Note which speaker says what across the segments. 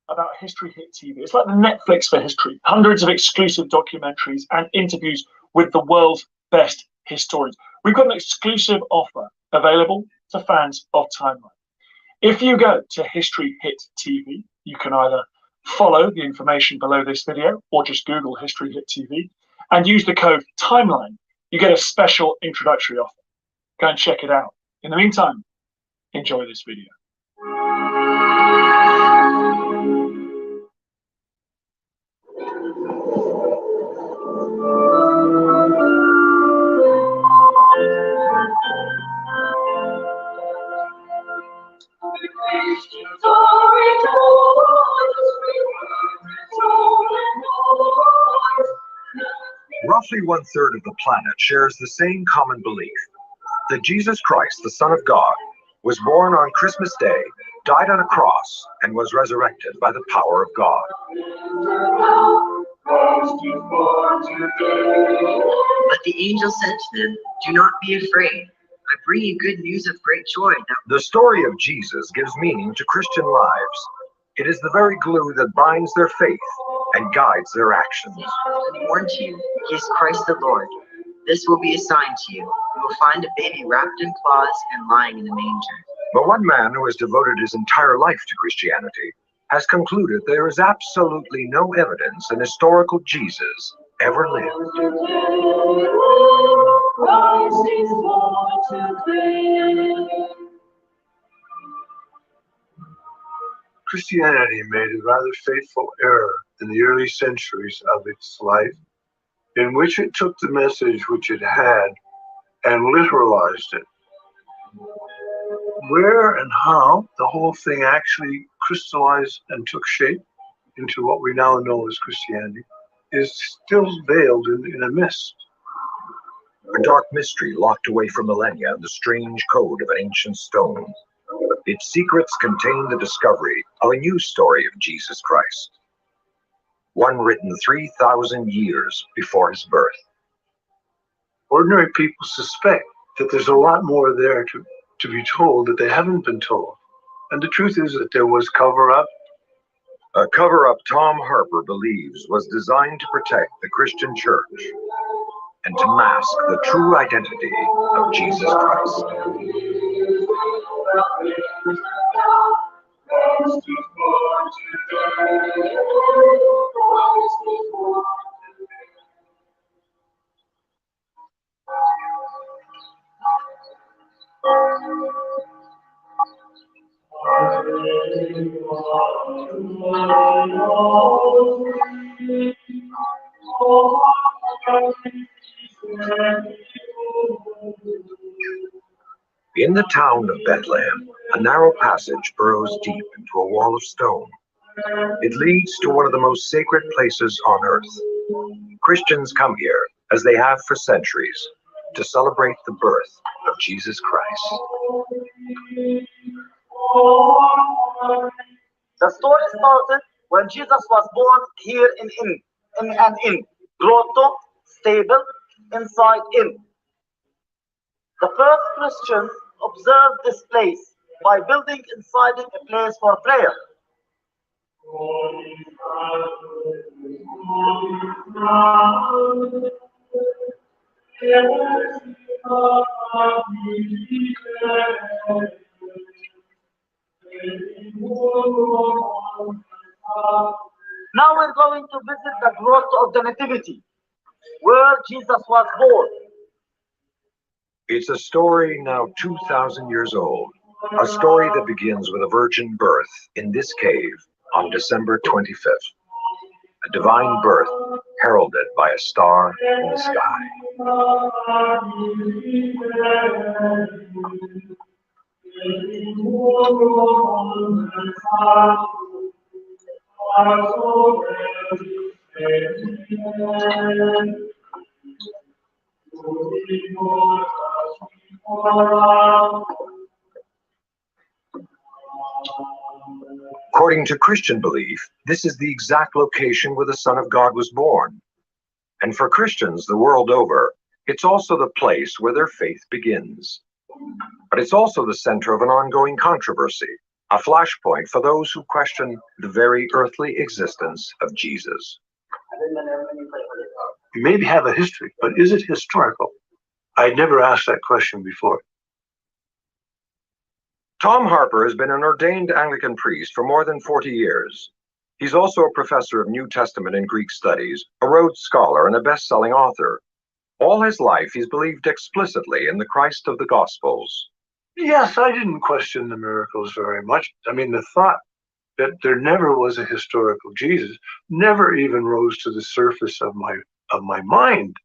Speaker 1: about History Hit TV. It's like the Netflix for history. Hundreds of exclusive documentaries and interviews with the world's best historians. We've got an exclusive offer available to fans of Timeline. If you go to History Hit TV, you can either follow the information below this video or just Google History Hit TV and use the code TIMELINE. You get a special introductory offer. Go and check it out. In the meantime, enjoy this video.
Speaker 2: Roughly 1/3 of the planet shares the same common belief that Jesus Christ, the Son of God, was born on Christmas Day, died on a cross, and was resurrected by the power of God.
Speaker 3: But the angel said to them, "Do not be afraid. I bring you good news of great joy."
Speaker 2: The story of Jesus gives meaning to Christian lives. It is the very glue that binds their faith and guides their actions.
Speaker 3: I warn you, he is Christ the Lord. This will be a sign to you. You will find a baby wrapped in cloths and lying in a manger.
Speaker 2: But one man who has devoted his entire life to Christianity has concluded there is absolutely no evidence an historical Jesus ever lived.
Speaker 4: Christianity made a rather fateful error in the early centuries of its life, in which it took the message which it had and literalized it. Where and how the whole thing actually crystallized and took shape into what we now know as Christianity is still veiled in a mist.
Speaker 2: A dark mystery locked away for millennia in the strange code of an ancient stone. Its secrets contain the discovery of a new story of Jesus Christ, one written 3,000 years before his birth.
Speaker 4: Ordinary people suspect that there's a lot more there to be told that they haven't been told. And the truth is that there was cover-up.
Speaker 2: A cover-up Tom Harper believes was designed to protect the Christian church and to mask the true identity of Jesus Christ. In the town of Bethlehem, a narrow passage burrows deep into a wall of stone. It leads to one of the most sacred places on earth. Christians come here, as they have for centuries, to celebrate the birth of Jesus Christ.
Speaker 5: The story started when Jesus was born here in an inn, grotto, stable, inside inn. The first Christians observed this place by building inside it a place for prayer. Now we're going to visit the grotto of the Nativity, where Jesus was born.
Speaker 2: It's a story now 2,000 years old, a story that begins with a virgin birth in this cave on December 25th, a divine birth heralded by a star in the sky. According to Christian belief, this is the exact location where the Son of God was born. And for Christians the world over, it's also the place where their faith begins. But it's also the center of an ongoing controversy, a flashpoint for those who question the very earthly existence of Jesus.
Speaker 4: You maybe have a history, but is it historical? I'd never asked that question before.
Speaker 2: Tom Harper has been an ordained Anglican priest for more than 40 years. He's also a professor of New Testament and Greek studies, a Rhodes Scholar, and a best-selling author. All his life, he's believed explicitly in the Christ of the Gospels.
Speaker 4: Yes, I didn't question the miracles very much. I mean, the thought that there never was a historical Jesus never even rose to the surface of my mind.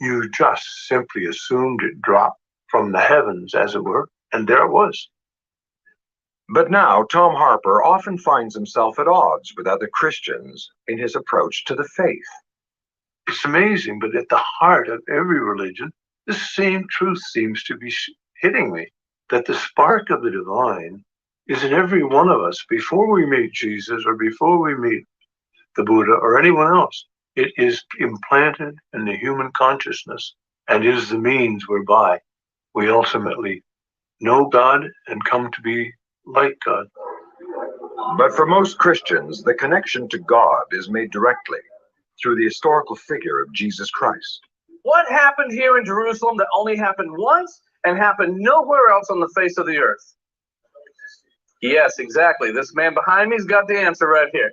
Speaker 4: You just simply assumed it dropped from the heavens, as it were, and there it was.
Speaker 2: But now, Tom Harper often finds himself at odds with other Christians in his approach to the faith.
Speaker 4: It's amazing, but at the heart of every religion, the same truth seems to be hitting me, that the spark of the divine is in every one of us before we meet Jesus or before we meet the Buddha or anyone else. It is implanted in the human consciousness and is the means whereby we ultimately know God and come to be like God.
Speaker 2: But for most Christians, the connection to God is made directly through the historical figure of Jesus Christ.
Speaker 6: What happened here in Jerusalem that only happened once and happened nowhere else on the face of the earth? Yes, exactly. This man behind me's got the answer right here.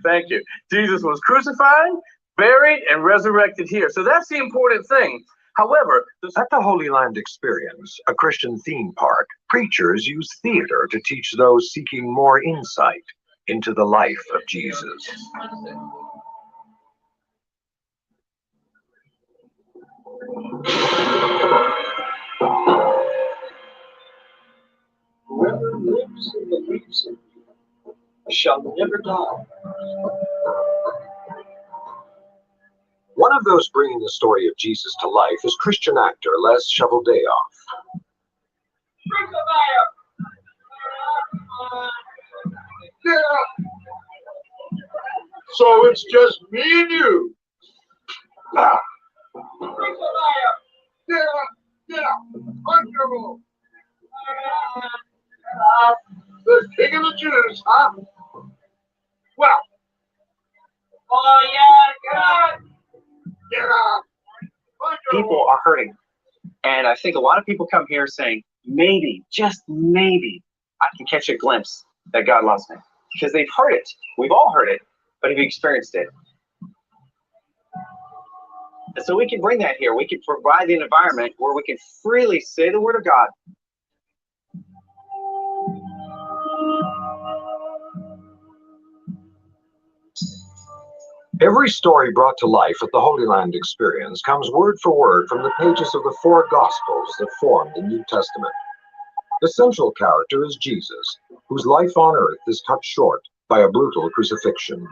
Speaker 6: Thank you. Jesus was crucified, buried, and resurrected here. So that's the important thing. However,
Speaker 2: at the Holy Land Experience, a Christian theme park, preachers use theater to teach those seeking more insight into the life of Jesus.
Speaker 7: Whoever lives and believes in you shall never die.
Speaker 2: One of those bringing the story of Jesus to life is Christian actor Les Cheveldayoff.
Speaker 4: So it's just me and you. The king of the Jews, huh? Well. Oh, yeah, get up.
Speaker 8: People are hurting. And I think a lot of people come here saying, maybe, just maybe, I can catch a glimpse that God loves me. Because they've heard it. We've all heard it, but have you experienced it? And so we can bring that here. We can provide an environment where we can freely say the word of God.
Speaker 2: Every story brought to life at the Holy Land Experience comes word for word from the pages of the 4 Gospels that form the New Testament. The central character is Jesus, whose life on earth is cut short by a brutal crucifixion.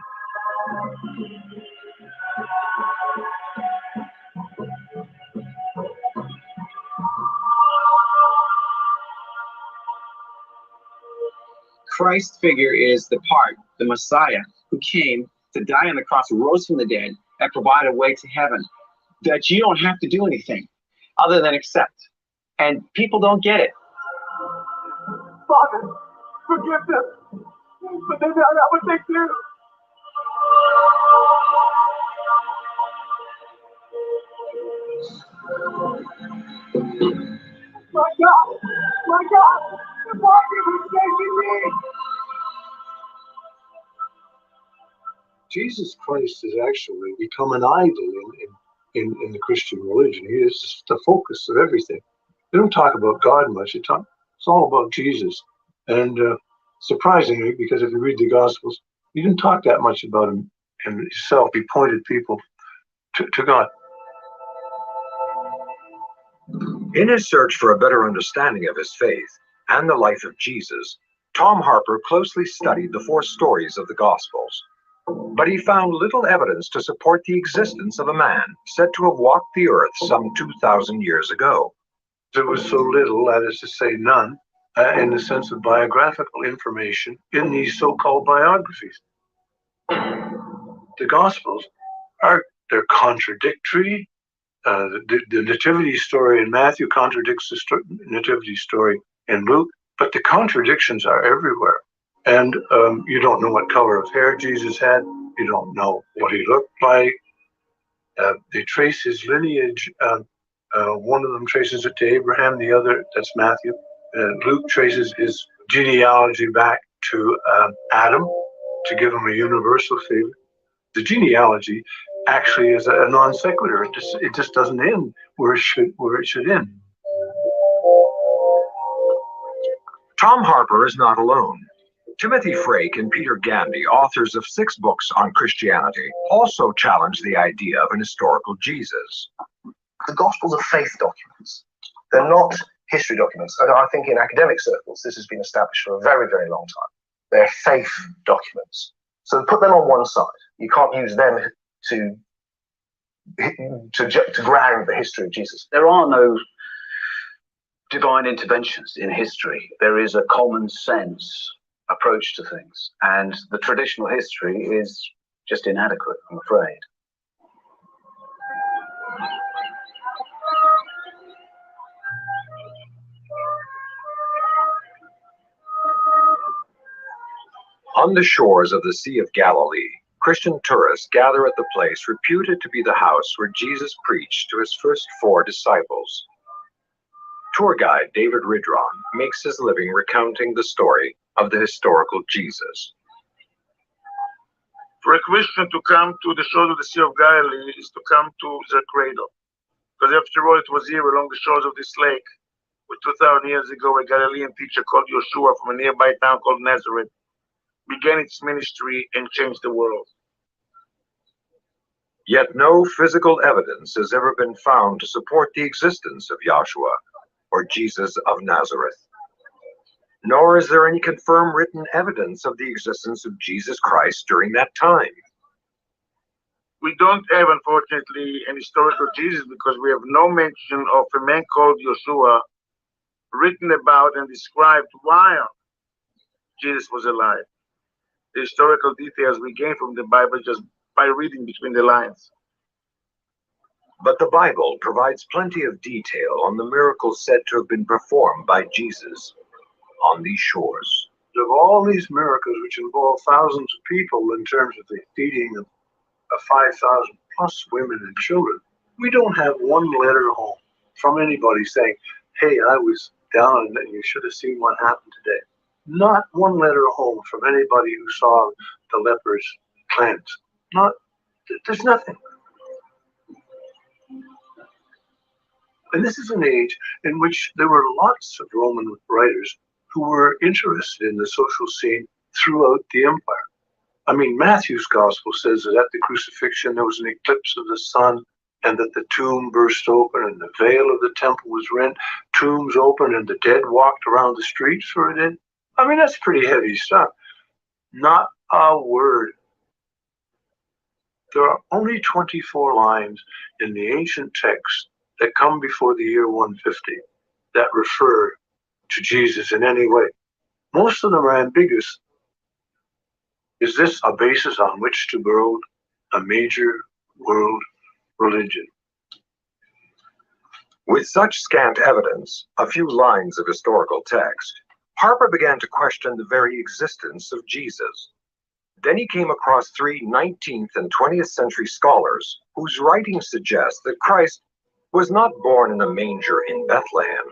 Speaker 8: Christ's figure is the Messiah, who came to die on the cross, rose from the dead, and provide a way to heaven. That you don't have to do anything other than accept. And people don't get it.
Speaker 5: Father, forgive them. But then I would take too. My God! My God! Why are you forsaking me?
Speaker 4: Jesus Christ has actually become an idol in the Christian religion. He is the focus of everything. They don't talk about God much. It's all about Jesus. And surprisingly, because if you read the Gospels, he didn't talk that much about him himself. He pointed people to God.
Speaker 2: In his search for a better understanding of his faith and the life of Jesus, Tom Harper closely studied the 4 stories of the Gospels. But he found little evidence to support the existence of a man said to have walked the earth some 2,000 years ago.
Speaker 4: There was so little, that is to say none, in the sense of biographical information in these so-called biographies. The Gospels they're contradictory. The nativity story in Matthew contradicts the nativity story in Luke. But the contradictions are everywhere. And you don't know what color of hair Jesus had. You don't know what he looked like. They trace his lineage. One of them traces it to Abraham, the other, that's Matthew. Luke traces his genealogy back to Adam to give him a universal figure. The genealogy actually is a non sequitur. It just doesn't end where it should end.
Speaker 2: Tom Harper is not alone. Timothy Frake and Peter Gandy, authors of 6 books on Christianity, also challenge the idea of an historical Jesus.
Speaker 9: The Gospels are faith documents. They're not history documents. And I think in academic circles, this has been established for a very, very long time. They're faith documents. So put them on one side. You can't use them to ground the history of Jesus.
Speaker 10: There are no divine interventions in history. There is a common sense approach to things, and the traditional history is just inadequate, I'm afraid.
Speaker 2: On the shores of the Sea of Galilee, Christian tourists gather at the place reputed to be the house where Jesus preached to his first 4 disciples. Tour guide David Ridron makes his living recounting the story of the historical Jesus.
Speaker 11: For a Christian to come to the shores of the Sea of Galilee is to come to their cradle. Because after all, it was here along the shores of this lake, where 2,000 years ago a Galilean teacher called Yeshua from a nearby town called Nazareth began its ministry and changed the world.
Speaker 2: Yet no physical evidence has ever been found to support the existence of Yahshua, or Jesus of Nazareth. Nor is there any confirmed written evidence of the existence of Jesus Christ during that time.
Speaker 11: We don't have, unfortunately, an historical Jesus because we have no mention of a man called Yeshua written about and described while Jesus was alive. The historical details we gain from the Bible just by reading between the lines.
Speaker 2: But the Bible provides plenty of detail on the miracles said to have been performed by Jesus on these shores.
Speaker 4: Of all these miracles, which involve thousands of people in terms of the feeding of 5,000 plus women and children, we don't have one letter home from anybody saying, hey, I was down and you should have seen what happened today. Not one letter home from anybody who saw the lepers cleansed. There's nothing. And this is an age in which there were lots of Roman writers who were interested in the social scene throughout the empire. I mean, Matthew's gospel says that at the crucifixion there was an eclipse of the sun and that the tomb burst open and the veil of the temple was rent, tombs opened and the dead walked around the streets for a day. I mean, that's pretty heavy stuff. Not a word. There are only 24 lines in the ancient text that come before the year 150 that refer to Jesus in any way. Most of them are ambiguous. Is this a basis on which to build a major world religion?
Speaker 2: With such scant evidence, a few lines of historical text, Harper began to question the very existence of Jesus. Then he came across 3 19th and 20th century scholars whose writings suggest that Christ was not born in a manger in Bethlehem,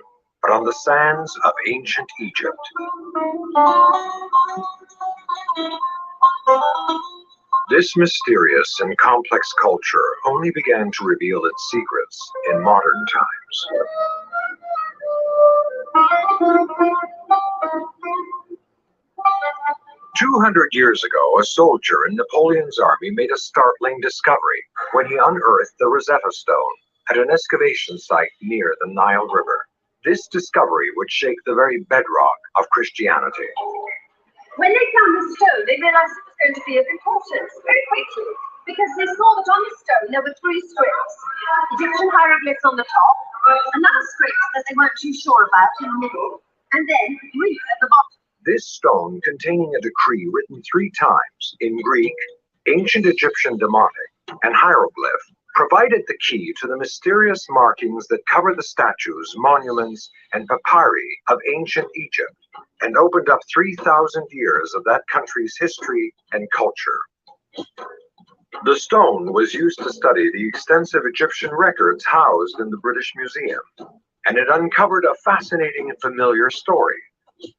Speaker 2: but on the sands of ancient Egypt. This mysterious and complex culture only began to reveal its secrets in modern times. 200 years ago, a soldier in Napoleon's army made a startling discovery when he unearthed the Rosetta Stone at an excavation site near the Nile River. This discovery would shake the very bedrock of Christianity.
Speaker 12: When they found the stone, they realized it was going to be of importance very quickly, because they saw that on the stone there were 3 scripts: Egyptian hieroglyphs on the top, another script that they weren't too sure about in the middle, and then Greek at the bottom.
Speaker 2: This stone, containing a decree written 3 times in Greek, ancient Egyptian Demotic, and hieroglyph, provided the key to the mysterious markings that cover the statues, monuments, and papyri of ancient Egypt, and opened up 3,000 years of that country's history and culture. The stone was used to study the extensive Egyptian records housed in the British Museum, and it uncovered a fascinating and familiar story,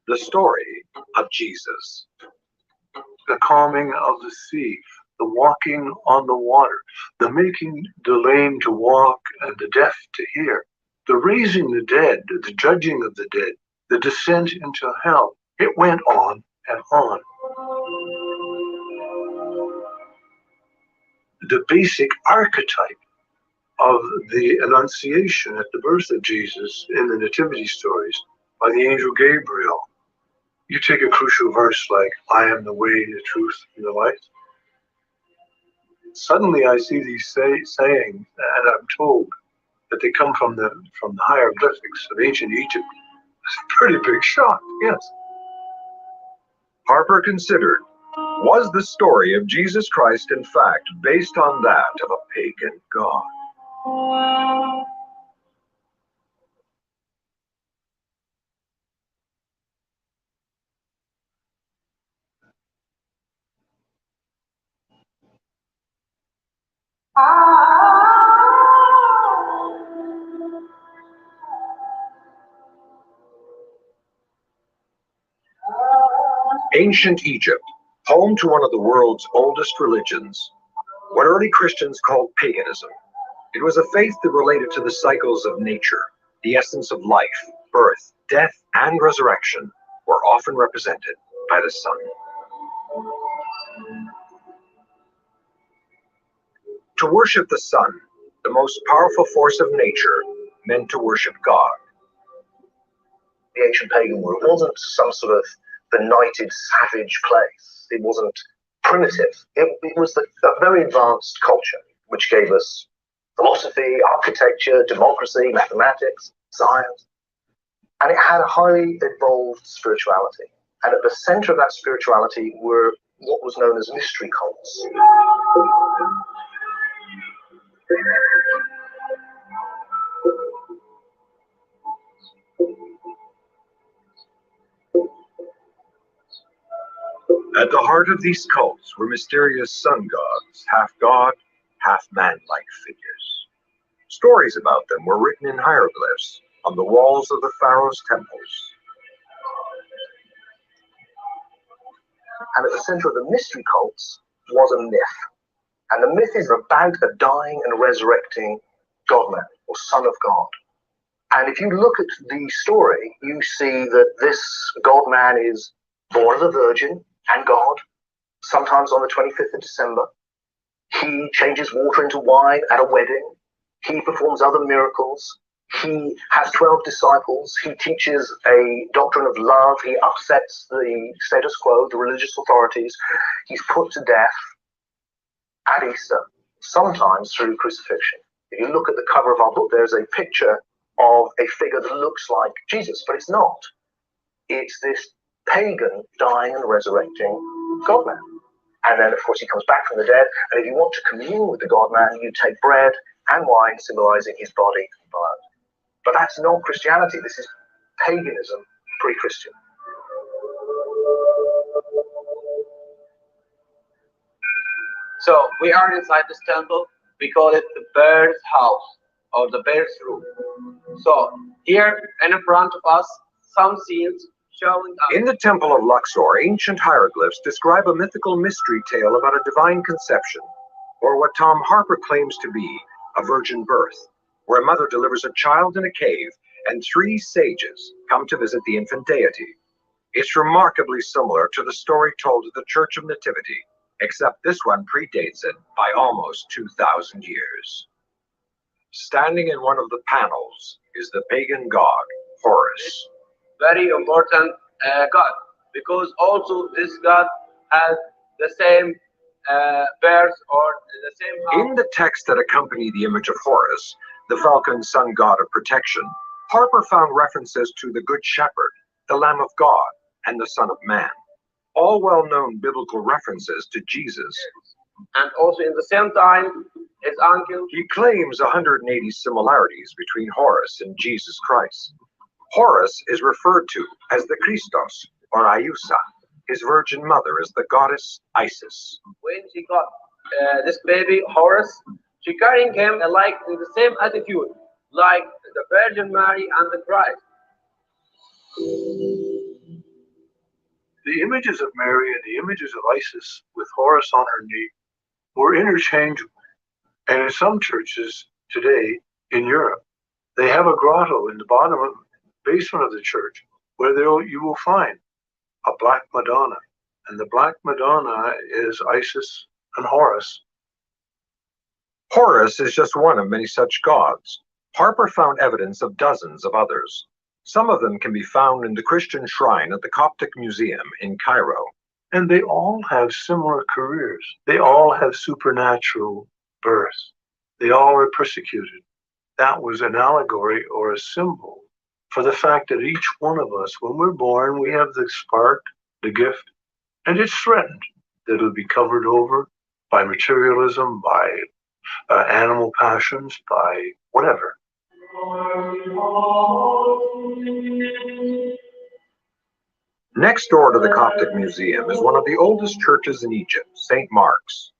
Speaker 2: the story of Jesus.
Speaker 4: The calming of the sea, the walking on the water, the making the lame to walk and the deaf to hear, the raising the dead, the judging of the dead, the descent into hell. It went on and on. The basic archetype of the Annunciation at the birth of Jesus in the Nativity stories by the angel Gabriel. You take a crucial verse like, I am the way, the truth, and the life. Suddenly I see these sayings, and I'm told that they come from the hieroglyphics of ancient Egypt. It's a pretty big shock, yes.
Speaker 2: Harper considered, was the story of Jesus Christ in fact based on that of a pagan god? Ancient Egypt, home to one of the world's oldest religions, what early Christians called paganism. It was a faith that related to the cycles of nature, the essence of life, birth, death, and resurrection were often represented by the sun. To worship the sun, the most powerful force of nature, meant to worship God.
Speaker 9: The ancient pagan world wasn't some sort of benighted, savage place. It wasn't primitive. It was a very advanced culture, which gave us philosophy, architecture, democracy, mathematics, science. And it had a highly evolved spirituality. And at the center of that spirituality were what was known as mystery cults.
Speaker 2: At the heart of these cults were mysterious sun gods, half god, half man-like figures. Stories about them were written in hieroglyphs on the walls of the pharaoh's temples.
Speaker 9: And at the center of the mystery cults was a myth. And the myth is about a dying and resurrecting God-man, or son of God. And if you look at the story, you see that this God-man is born of a virgin and God, sometimes on the 25th of December. He changes water into wine at a wedding. He performs other miracles. He has 12 disciples. He teaches a doctrine of love. He upsets the status quo, the religious authorities. He's put to death at Easter, sometimes through crucifixion. If you look at the cover of our book, there's a picture of a figure that looks like Jesus, but it's not. It's this pagan dying and resurrecting God-man. And then, of course, he comes back from the dead. And if you want to commune with the God-man, you take bread and wine, symbolizing his body and blood. But that's not Christianity. This is paganism, pre-Christian.
Speaker 13: So we are inside this temple. We call it the bird's house or the bird's room. So here in front of us, some scenes showing us.
Speaker 2: In the temple of Luxor, ancient hieroglyphs describe a mythical mystery tale about a divine conception, or what Tom Harper claims to be a virgin birth, where a mother delivers a child in a cave and 3 sages come to visit the infant deity. It's remarkably similar to the story told at the Church of Nativity, except this one predates it by almost 2,000 years. Standing in one of the panels is the pagan god Horus.
Speaker 13: Very important god, because also this god has the same bears or the same house.
Speaker 2: In the text that accompany the image of Horus, the falcon sun god of protection, Harper found references to the Good Shepherd, the Lamb of God, and the Son of Man, all well-known biblical references to Jesus.
Speaker 13: And also in the same time, his uncle.
Speaker 2: He claims 180 similarities between Horus and Jesus Christ. Horus is referred to as the Christos, or Iusa. His virgin mother is the goddess Isis.
Speaker 13: When she got this baby Horus, she carrying him like in the same attitude, like the Virgin Mary and the Christ.
Speaker 4: The images of Mary and the images of Isis with Horus on her knee were interchangeable. And in some churches today in Europe, they have a grotto in the bottom of the basement of the church where you will find a black Madonna. And the black Madonna is Isis and Horus.
Speaker 2: Horus is just one of many such gods. Harper found evidence of dozens of others. Some of them can be found in the Christian shrine at the Coptic Museum in Cairo.
Speaker 4: And they all have similar careers. They all have supernatural birth. They all are persecuted. That was an allegory or a symbol for the fact that each one of us, when we're born, we have the spark, the gift, and it's threatened that it'll be covered over by materialism, by animal passions, by whatever.
Speaker 2: Next door to the Coptic Museum is one of the oldest churches in Egypt, St. Mark's.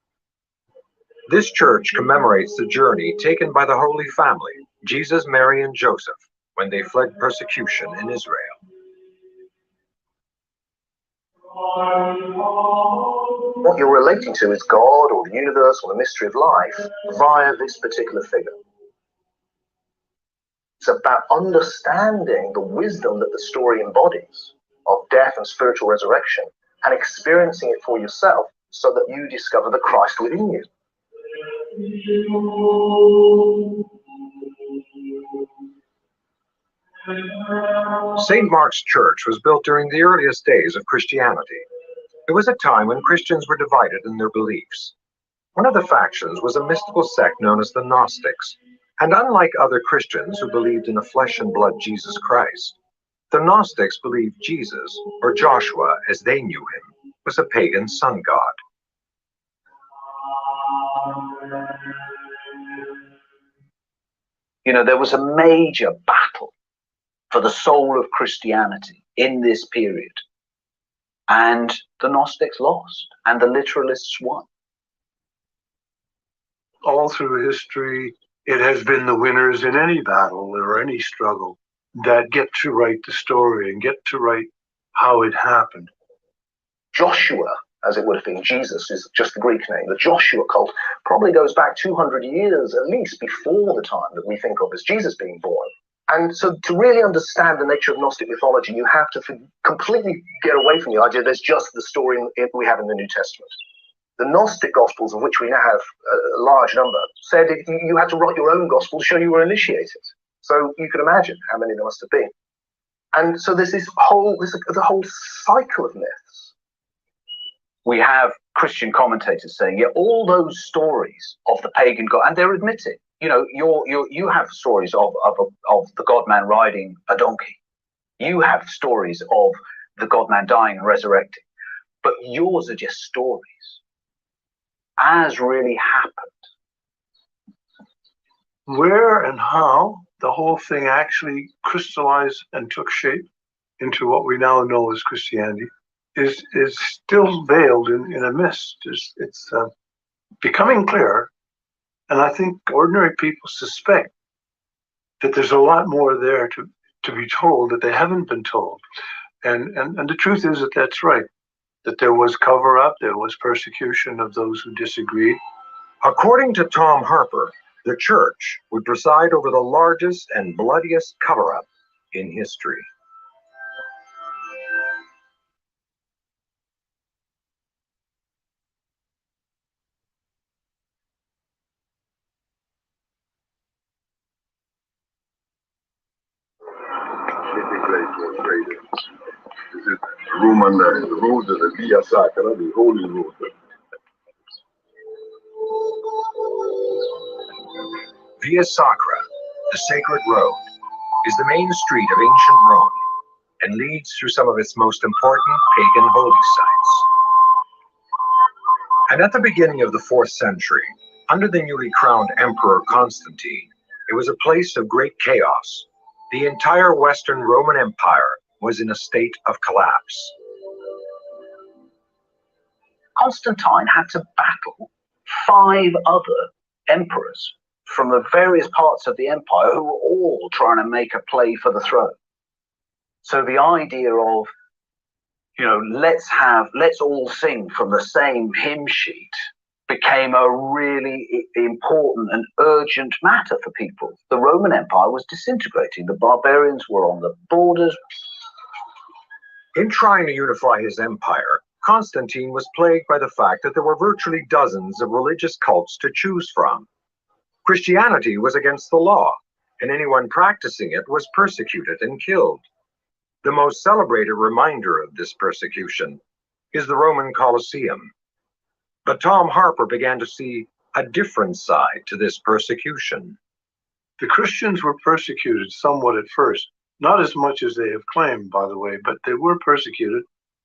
Speaker 2: This church commemorates the journey taken by the Holy Family, Jesus, Mary, and Joseph, when they fled persecution in Israel.
Speaker 9: What you're relating to is God or the universe or the mystery of life via this particular figure. It's about understanding the wisdom that the story embodies of death and spiritual resurrection and experiencing it for yourself so that you discover the Christ within you.
Speaker 2: St. Mark's Church was built during the earliest days of Christianity. It was a time when Christians were divided in their beliefs. One of the factions was a mystical sect known as the Gnostics, and unlike other Christians who believed in a flesh and blood Jesus Christ, the Gnostics believed Jesus, or Joshua as they knew him, was a pagan sun god.
Speaker 10: You know, there was a major battle for the soul of Christianity in this period. And the Gnostics lost, and the literalists won.
Speaker 4: All through history, it has been the winners in any battle or any struggle that get to write the story and get to write how it happened.
Speaker 9: Joshua, as it would have been, Jesus is just the Greek name. The Joshua cult probably goes back 200 years at least before the time that we think of as Jesus being born. And so to really understand the nature of Gnostic mythology, you have to completely get away from the idea there's just the story we have in the New Testament. The Gnostic Gospels, of which we now have a large number, said you had to write your own gospel to show you were initiated. So you can imagine how many there must have been. And so there's the whole cycle of myths.
Speaker 10: We have Christian commentators saying, yeah, all those stories of the pagan god, and they're admitting, you know, you have stories of the God-man riding a donkey. You have stories of the God-man dying and resurrecting. But yours are just stories, as really happened.
Speaker 4: Where and how the whole thing actually crystallized and took shape into what we now know as Christianity is still veiled in a mist. It's becoming clearer, and I think ordinary people suspect that there's a lot more there to be told that they haven't been told. And the truth is that that's right, that there was cover-up, there was persecution of those who disagreed.
Speaker 2: According to Tom Harper, the church would preside over the largest and bloodiest cover-up in history.
Speaker 14: This is Roman, the road of the Via Sacra, the Holy Road.
Speaker 2: Via Sacra, the Sacred Road, is the main street of ancient Rome and leads through some of its most important pagan holy sites. And at the beginning of the 4th century, Under the newly crowned Emperor Constantine, it was a place of great chaos. The entire Western Roman Empire was in a state of collapse.
Speaker 10: Constantine had to battle 5 other emperors from the various parts of the empire who were all trying to make a play for the throne. So the idea of, let's all sing from the same hymn sheet became a really important and urgent matter for people. The Roman Empire was disintegrating. The barbarians were on the borders.
Speaker 2: In trying to unify his empire, Constantine was plagued by the fact that there were virtually dozens of religious cults to choose from. Christianity was against the law, and anyone practicing it was persecuted and killed. The most celebrated reminder of this persecution is the Roman Colosseum. But Tom Harper began to see a different side to this persecution.
Speaker 4: The Christians were persecuted somewhat at first, not as much as they have claimed, by the way, but they were persecuted,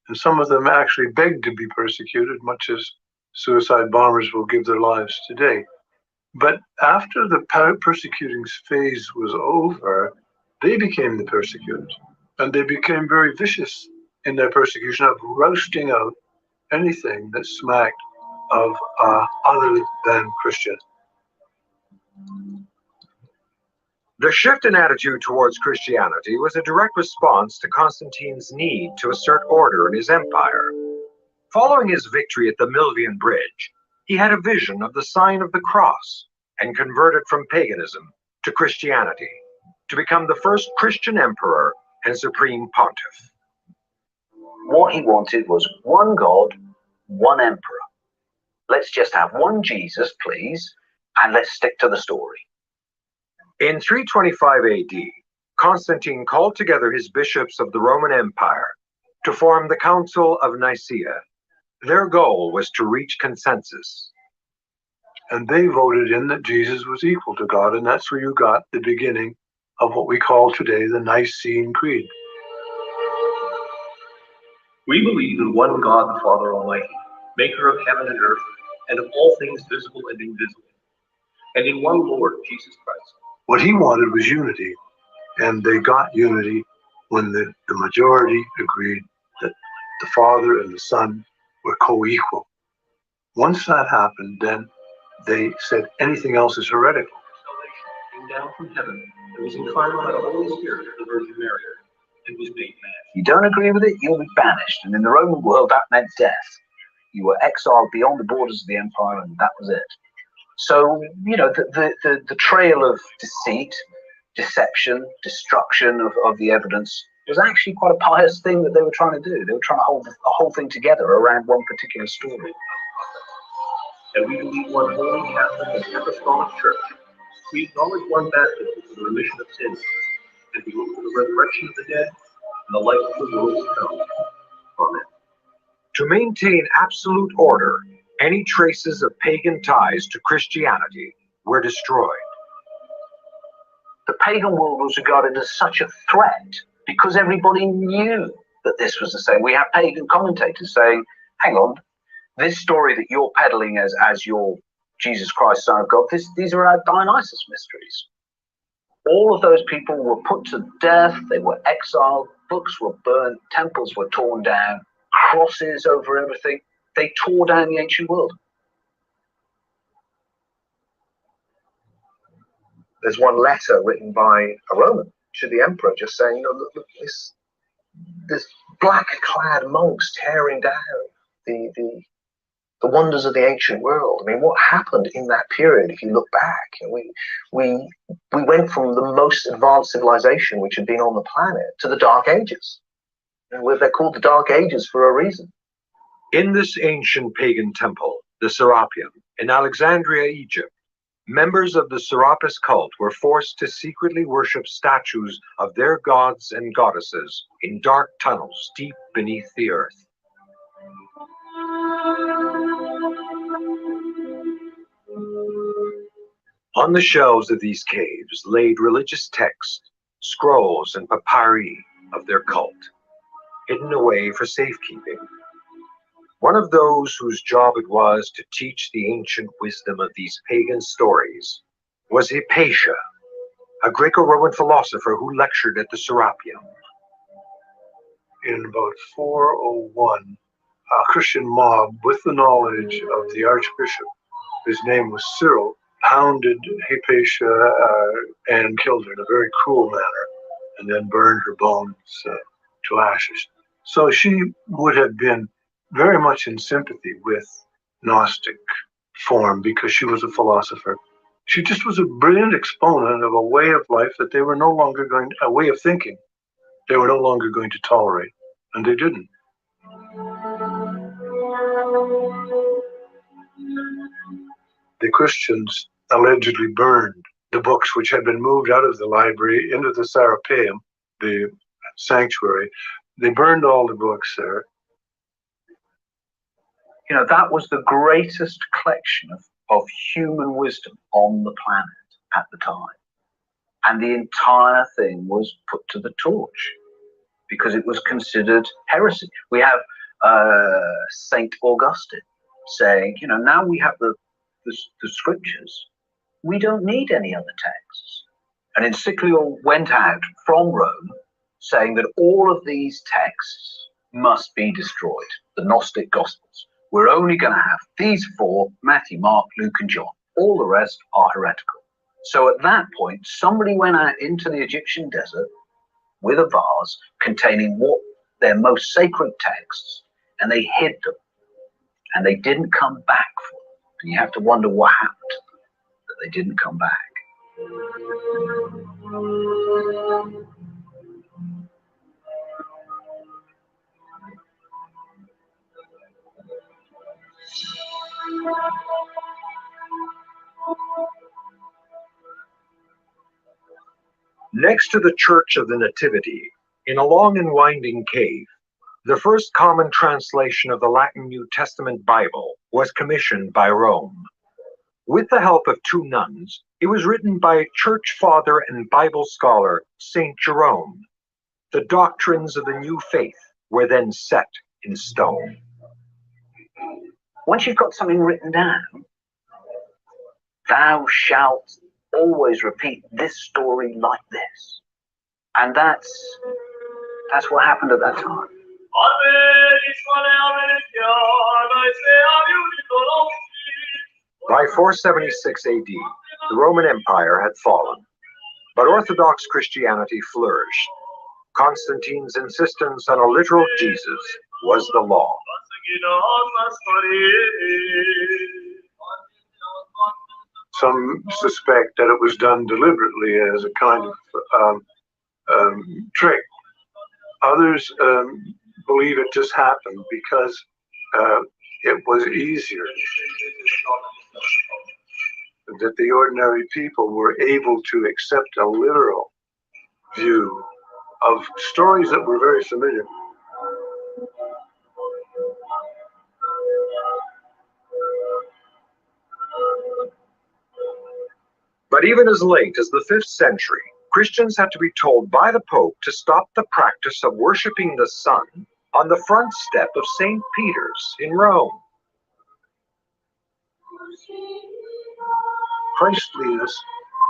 Speaker 4: and some of them actually begged to be persecuted, much as suicide bombers will give their lives today. But after the persecuting phase was over, they became the persecutors, and they became very vicious in their persecution of roasting out anything that smacked of other than Christian.
Speaker 2: The shift in attitude towards Christianity was a direct response to Constantine's need to assert order in his empire. Following his victory at the Milvian Bridge, he had a vision of the sign of the cross and converted from paganism to Christianity to become the first Christian emperor and supreme pontiff.
Speaker 10: What he wanted was one God, one emperor. Let's just have one Jesus, please, and let's stick to the story.
Speaker 2: In 325 AD, Constantine called together his bishops of the Roman Empire to form the Council of Nicaea. Their goal was to reach consensus.
Speaker 4: And they voted in that Jesus was equal to God, and that's where you got the beginning of what we call today the Nicene Creed.
Speaker 15: We believe in one God, the Father Almighty, maker of heaven and earth, and of all things visible and invisible, and in one Lord, Jesus Christ.
Speaker 4: What he wanted was unity, and they got unity when the majority agreed that the Father and the Son were co-equal. Once that happened, then they said anything else is heretical.
Speaker 15: Salvation came down from heaven and was incarnate by the Holy Spirit of the Virgin Mary and was made man.
Speaker 10: If you don't agree with it, you'll be banished, and in the Roman world that meant death. You were exiled beyond the borders of the empire, and that was it. So, the trail of deceit, deception, destruction of the evidence was actually quite a pious thing that they were trying to do. They were trying to hold the whole thing together around one particular story.
Speaker 15: And we believe one holy, Catholic, and apostolic church. We acknowledge one baptism for the remission of sins, and we look for the resurrection of the dead and the life of the world to come. Amen.
Speaker 2: To maintain absolute order, any traces of pagan ties to Christianity were destroyed.
Speaker 10: The pagan world was regarded as such a threat because everybody knew that this was the same. We have pagan commentators saying, hang on, this story that you're peddling as your Jesus Christ, Son of God, these are our Dionysus mysteries. All of those people were put to death, they were exiled, books were burnt, temples were torn down, crosses over everything. They tore down the ancient world.
Speaker 9: There's one letter written by a Roman to the emperor just saying, look this black-clad monks tearing down the wonders of the ancient world. I mean, what happened in that period, if you look back? We went from the most advanced civilization which had been on the planet to the Dark Ages. And they're called the Dark Ages for a reason.
Speaker 2: In this ancient pagan temple, the Serapeum, in Alexandria, Egypt, members of the Serapis cult were forced to secretly worship statues of their gods and goddesses in dark tunnels deep beneath the earth. On the shelves of these caves laid religious texts, scrolls, and papyri of their cult, hidden away for safekeeping. One of those whose job it was to teach the ancient wisdom of these pagan stories was Hypatia, a Greco-Roman philosopher who lectured at the Serapeum.
Speaker 4: In about 401, a Christian mob, with the knowledge of the archbishop, his name was Cyril, hounded Hypatia and killed her in a very cruel manner, and then burned her bones to ashes. So she would have been very much in sympathy with Gnostic form because she was a philosopher. She just was a brilliant exponent of a way of life that they were no longer going, a way of thinking, they were no longer going to tolerate, and they didn't. The Christians allegedly burned the books which had been moved out of the library into the Serapeum, the sanctuary. They burned all the books there.
Speaker 10: You know, that was the greatest collection of human wisdom on the planet at the time. And the entire thing was put to the torch because it was considered heresy. We have Saint Augustine saying, you know, now we have the scriptures, we don't need any other texts. And Encyclical went out from Rome saying that all of these texts must be destroyed, the Gnostic Gospels. We're only going to have these four, Matthew, Mark, Luke, and John. All the rest are heretical. So at that point, somebody went out into the Egyptian desert with a vase containing what their most sacred texts, and they hid them. And they didn't come back for them. And you have to wonder what happened to them, that they didn't come back.
Speaker 2: Next to the Church of the Nativity, in a long and winding cave, the first common translation of the Latin New Testament Bible was commissioned by Rome. With the help of two nuns, it was written by church father and Bible scholar Saint Jerome. The doctrines of the new faith were then set in stone.
Speaker 10: Once you've got something written down, thou shalt always repeat this story like this. And that's what happened at that time.
Speaker 2: By 476 AD, the Roman Empire had fallen, but Orthodox Christianity flourished. Constantine's insistence on a literal Jesus was the law.
Speaker 4: Some suspect that it was done deliberately as a kind of trick. Others believe it just happened because it was easier, that the ordinary people were able to accept a literal view of stories that were very familiar.
Speaker 2: But even as late as the 5th century, Christians had to be told by the Pope to stop the practice of worshiping the sun on the front step of St. Peter's in Rome.
Speaker 4: Christliness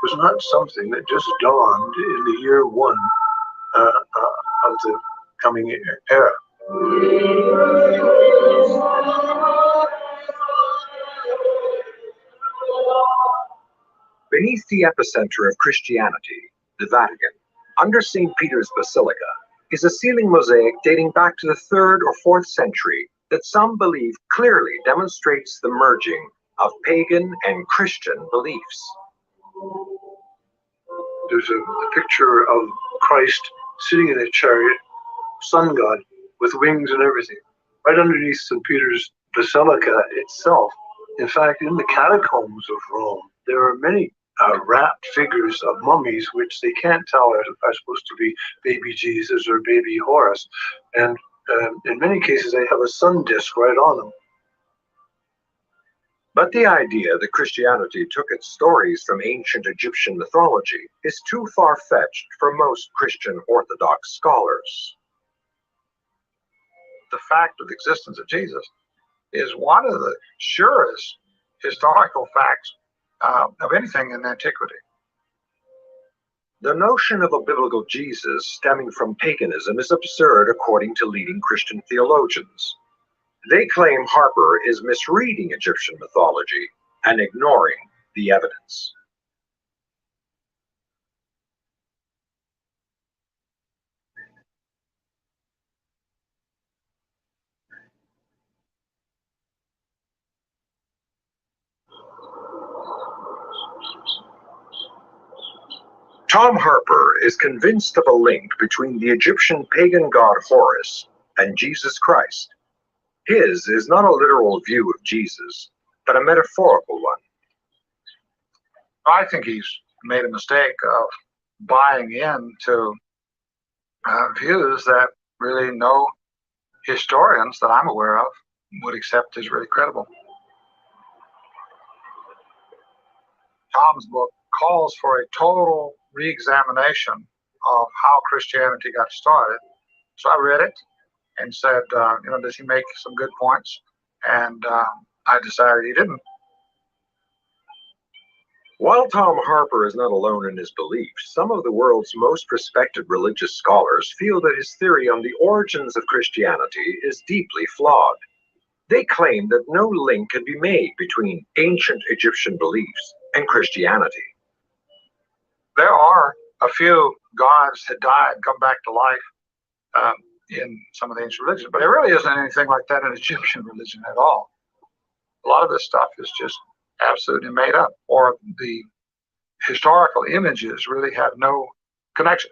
Speaker 4: was not something that just dawned in the year 1 of the coming era.
Speaker 2: Beneath the epicenter of Christianity, the Vatican, under St. Peter's Basilica, is a ceiling mosaic dating back to the 3rd or 4th century that some believe clearly demonstrates the merging of pagan and Christian beliefs.
Speaker 4: There's a picture of Christ sitting in a chariot, sun god, with wings and everything, right underneath St. Peter's Basilica itself. In fact, in the catacombs of Rome, there are many wrapped figures of mummies, which they can't tell are supposed to be baby Jesus or baby Horus. And in many cases, they have a sun disk right on them.
Speaker 2: But the idea that Christianity took its stories from ancient Egyptian mythology is too far-fetched for most Christian Orthodox scholars.
Speaker 14: The fact of the existence of Jesus
Speaker 4: is one of the surest historical facts of anything in antiquity.
Speaker 2: The notion of a biblical Jesus stemming from paganism is absurd according to leading Christian theologians. They claim Harper is misreading Egyptian mythology and ignoring the evidence. Tom Harper is convinced of a link between the Egyptian pagan god Horus and Jesus Christ. His is not a literal view of Jesus, but a metaphorical one.
Speaker 4: I think he's made a mistake of buying into views that really no historians that I'm aware of would accept as really credible. Tom's book calls for a total re-examination of how Christianity got started. So I read it and said, does he make some good points? And I decided he didn't.
Speaker 2: While Tom Harper is not alone in his beliefs, some of the world's most respected religious scholars feel that his theory on the origins of Christianity is deeply flawed. They claim that no link can be made between ancient Egyptian beliefs and Christianity.
Speaker 4: There are a few gods that died and come back to life in some of the ancient religions, but there really isn't anything like that in Egyptian religion at all. A lot of this stuff is just absolutely made up, or the historical images really have no connection.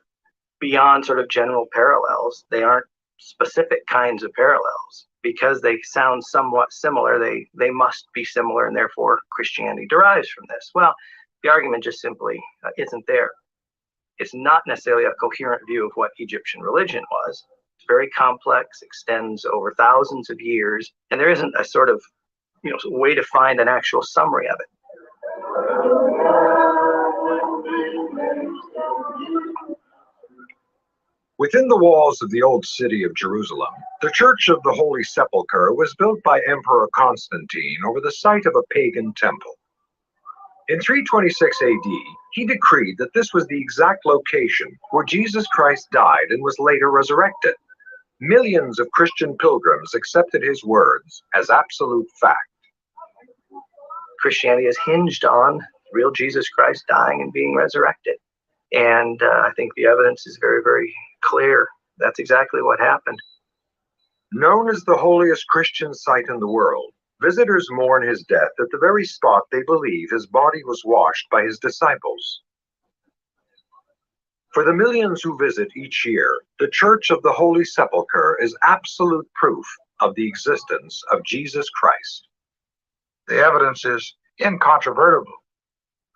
Speaker 8: Beyond sort of general parallels, they aren't specific kinds of parallels. Because they sound somewhat similar, they must be similar, and therefore Christianity derives from this. Well, the argument just simply isn't there. It's not necessarily a coherent view of what Egyptian religion was. It's very complex, extends over thousands of years, and there isn't a sort of way to find an actual summary of it.
Speaker 2: Within the walls of the old city of Jerusalem, the Church of the Holy Sepulchre was built by Emperor Constantine over the site of a pagan temple. In 326 AD, he decreed that this was the exact location where Jesus Christ died and was later resurrected. Millions of Christian pilgrims accepted his words as absolute fact.
Speaker 8: Christianity is hinged on real Jesus Christ dying and being resurrected. And I think the evidence is very, very clear. That's exactly what happened.
Speaker 2: Known as the holiest Christian site in the world, visitors mourn his death at the very spot they believe his body was washed by his disciples. For the millions who visit each year, the Church of the Holy Sepulchre is absolute proof of the existence of Jesus Christ.
Speaker 4: The evidence is incontrovertible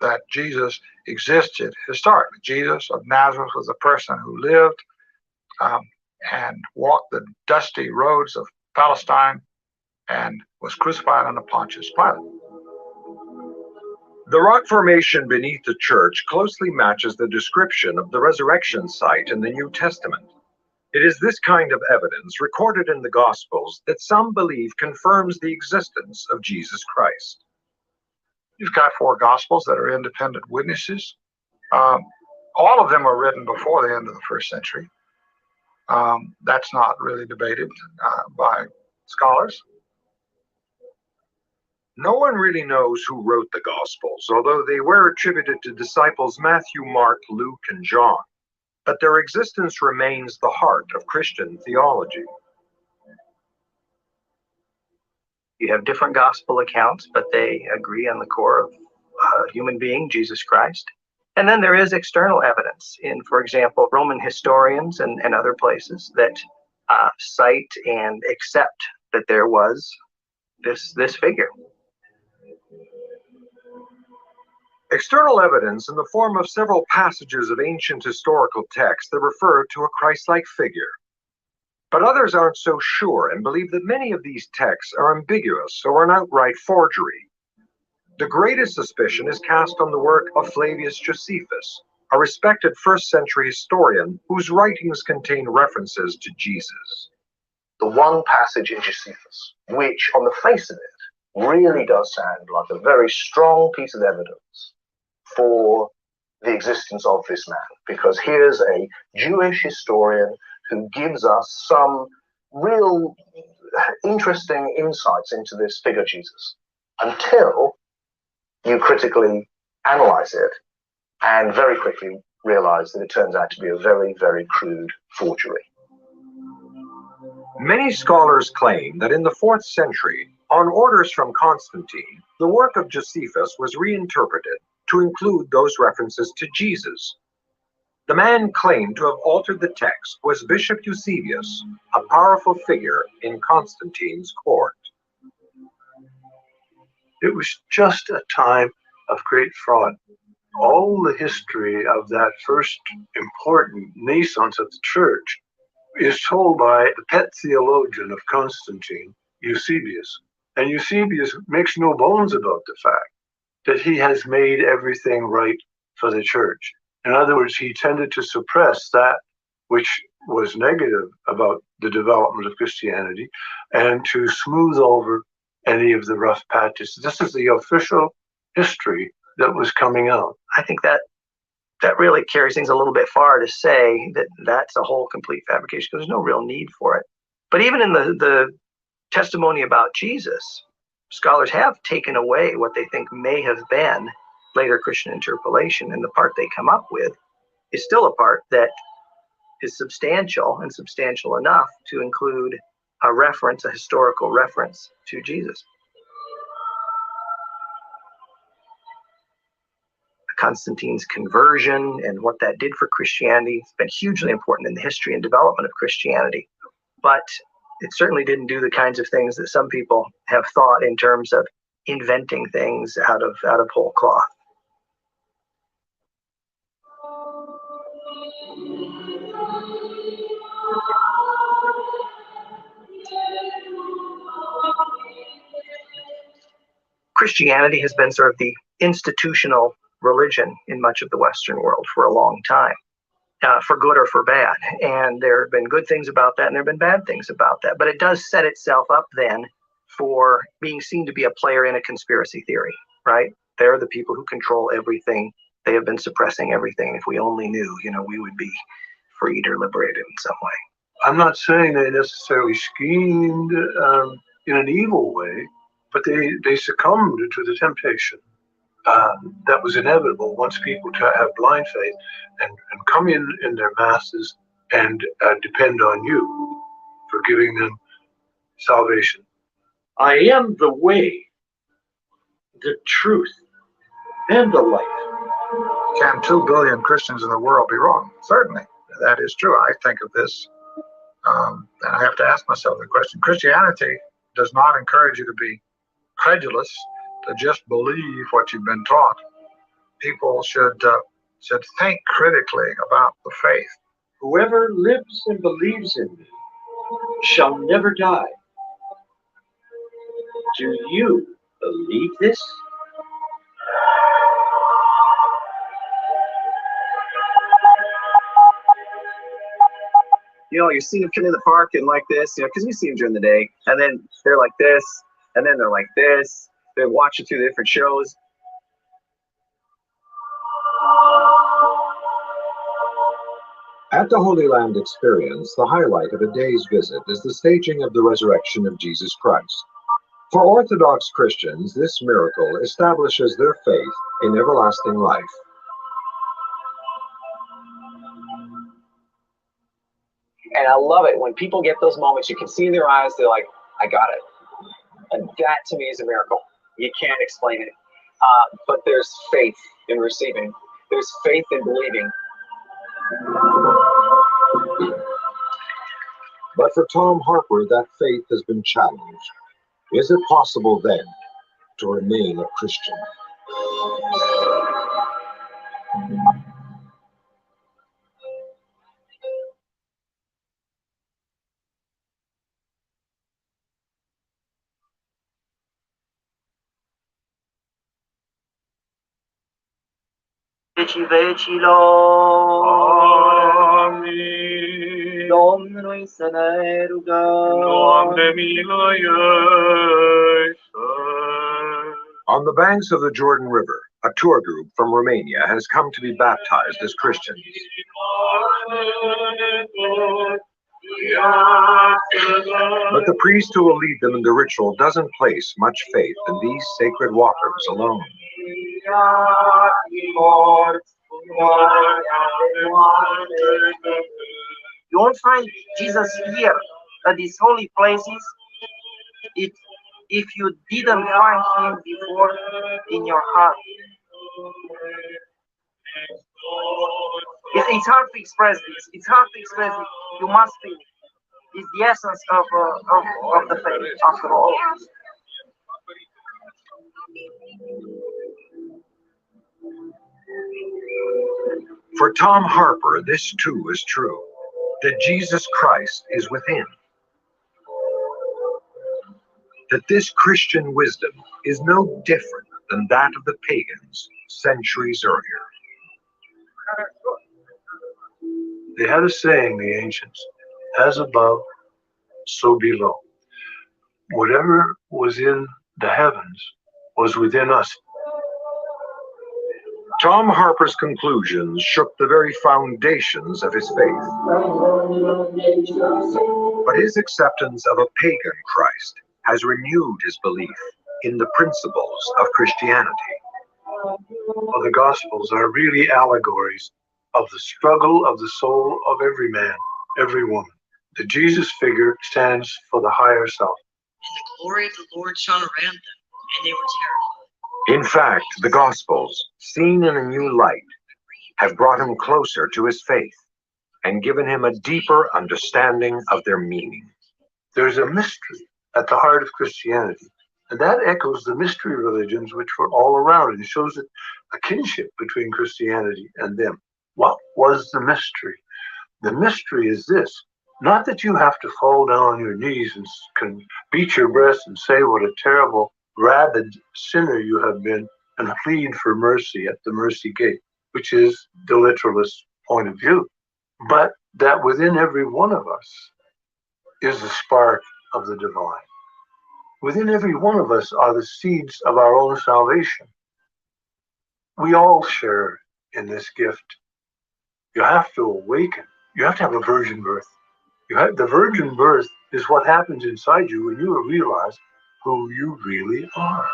Speaker 4: that Jesus existed historically. Jesus of Nazareth was a person who lived and walked the dusty roads of Palestine and was crucified under Pontius Pilate.
Speaker 2: The rock formation beneath the church closely matches the description of the resurrection site in the New Testament. It is this kind of evidence recorded in the Gospels that some believe confirms the existence of Jesus Christ.
Speaker 4: You've got 4 Gospels that are independent witnesses. All of them were written before the end of the 1st century. That's not really debated by scholars.
Speaker 2: No one really knows who wrote the Gospels, although they were attributed to disciples Matthew, Mark, Luke, and John. But their existence remains the heart of Christian theology.
Speaker 8: You have different gospel accounts, but they agree on the core of a human being, Jesus Christ. And then there is external evidence in, for example, Roman historians and other places that cite and accept that there was this figure.
Speaker 2: External evidence in the form of several passages of ancient historical texts that refer to a Christ-like figure. But others aren't so sure and believe that many of these texts are ambiguous or an outright forgery. The greatest suspicion is cast on the work of Flavius Josephus, a respected 1st century historian whose writings contain references to Jesus.
Speaker 9: the one passage in Josephus, which on the face of it really does sound like a very strong piece of evidence for the existence of this man, because here's a Jewish historian who gives us some real interesting insights into this figure Jesus, until you critically analyze it and very quickly realize that it turns out to be a very, very crude forgery.
Speaker 2: Many scholars claim that in the 4th century, on orders from Constantine, the work of Josephus was reinterpreted to include those references to Jesus. The man claimed to have altered the text was Bishop Eusebius, a powerful figure in Constantine's court.
Speaker 4: It was just a time of great fraud. All the history of that first important naissance of the church is told by the pet theologian of Constantine, Eusebius. And Eusebius makes no bones about the fact that he has made everything right for the church. In other words, he tended to suppress that which was negative about the development of Christianity and to smooth over any of the rough patches. This is the official history that was coming out.
Speaker 9: I think that really carries things a little bit far to say that that's a whole complete fabrication, because there's no real need for it. But even in the testimony about Jesus, scholars have taken away what they think may have been later Christian interpolation, and the part they come up with is still a part that is substantial, and substantial enough to include a reference, a historical reference to Jesus. Constantine's conversion and what that did for Christianity has been hugely important in the history and development of Christianity. But it certainly didn't do the kinds of things that some people have thought in terms of inventing things out of whole cloth. Christianity has been sort of the institutional religion in much of the Western world for a long time, for good or for bad. And there have been good things about that, and there have been bad things about that. But it does set itself up then for being seen to be a player in a conspiracy theory, right? They're the people who control everything. They have been suppressing everything. If we only knew, we would be freed or liberated in some way.
Speaker 4: I'm not saying they necessarily schemed in an evil way, but they succumbed to the temptation that was inevitable once people have blind faith and come in their masses and depend on you for giving them salvation.
Speaker 7: I am the way, the truth, and the life.
Speaker 16: Can 2 billion Christians in the world be wrong? Certainly, that is true. I think of this, and I have to ask myself the question. Christianity does not encourage you to be credulous, to just believe what you've been taught. People should think critically about the faith.
Speaker 7: Whoever lives and believes in me shall never die. Do you believe this?
Speaker 8: You see them come in the park and like this, because you see them during the day, and then they're like this, and then they're like this. They're watching through the different shows.
Speaker 2: At the Holy Land experience, the highlight of a day's visit is the staging of the resurrection of Jesus Christ. For Orthodox Christians, this miracle establishes their faith in everlasting life.
Speaker 8: And I love it when people get those moments. You can see in their eyes, they're like, I got it. And that to me is a miracle. You can't explain it. But there's faith in receiving. There's faith in believing.
Speaker 2: But for Tom Harper, that faith has been challenged. Is it possible then to remain a Christian?
Speaker 5: Veci veci lo.
Speaker 11: Amen.
Speaker 5: Domnului să ne rugăm.
Speaker 11: Doamne miluiește.
Speaker 2: On the banks of the Jordan River, a tour group from Romania has come to be baptized as Christians. But the priest who will lead them in the ritual doesn't place much faith in these sacred waters alone.
Speaker 5: You won't find Jesus here at these holy places if you didn't find him before in your heart. It's hard to express this. It's hard to express it. You must feel it. It's the essence of the faith, after all.
Speaker 2: For Tom Harper, this too is true, that Jesus Christ is within. That this Christian wisdom is no different than that of the pagans centuries earlier.
Speaker 4: They had a saying, the ancients, as above, so below. Whatever was in the heavens was within us.
Speaker 2: Tom Harper's conclusions shook the very foundations of his faith. But his acceptance of a pagan Christ has renewed his belief in the principles of Christianity.
Speaker 4: Well, the Gospels are really allegories of the struggle of the soul of every man, every woman. The Jesus figure stands for the higher self.
Speaker 3: And the glory of the Lord shone around them, and they were terrified.
Speaker 2: In fact, the Gospels, seen in a new light, have brought him closer to his faith and given him a deeper understanding of their meaning.
Speaker 4: There's a mystery at the heart of Christianity, and that echoes the mystery religions which were all around. It shows a kinship between Christianity and them. What was the mystery? The mystery is this: not that you have to fall down on your knees and can beat your breast and say what a terrible, rabid sinner you have been and plead for mercy at the mercy gate, which is the literalist point of view, but that within every one of us is the spark of the divine. Within every one of us are the seeds of our own salvation. We all share in this gift. You have to awaken. You have to have a virgin birth. The virgin birth is what happens inside you when you realize who you really are.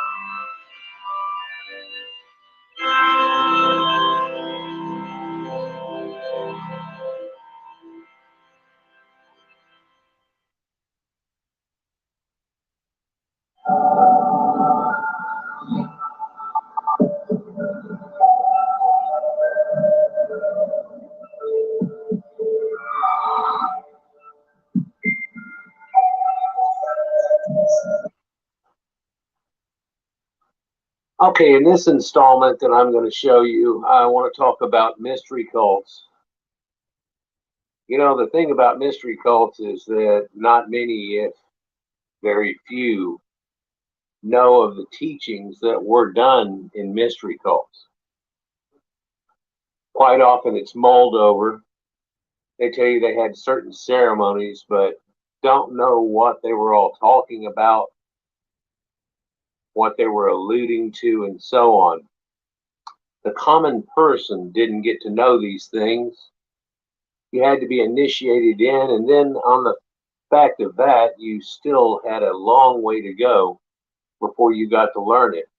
Speaker 17: Okay, in this installment that I'm going to show you, I want to talk about mystery cults. You know, the thing about mystery cults is that not many, if very few, know of the teachings that were done in mystery cults. Quite often it's mulled over. They tell you they had certain ceremonies, but don't know what they were all talking about, what they were alluding to, and so on. The common person didn't get to know these things. You had to be initiated in, and then on the fact of that, you still had a long way to go before you got to learn it.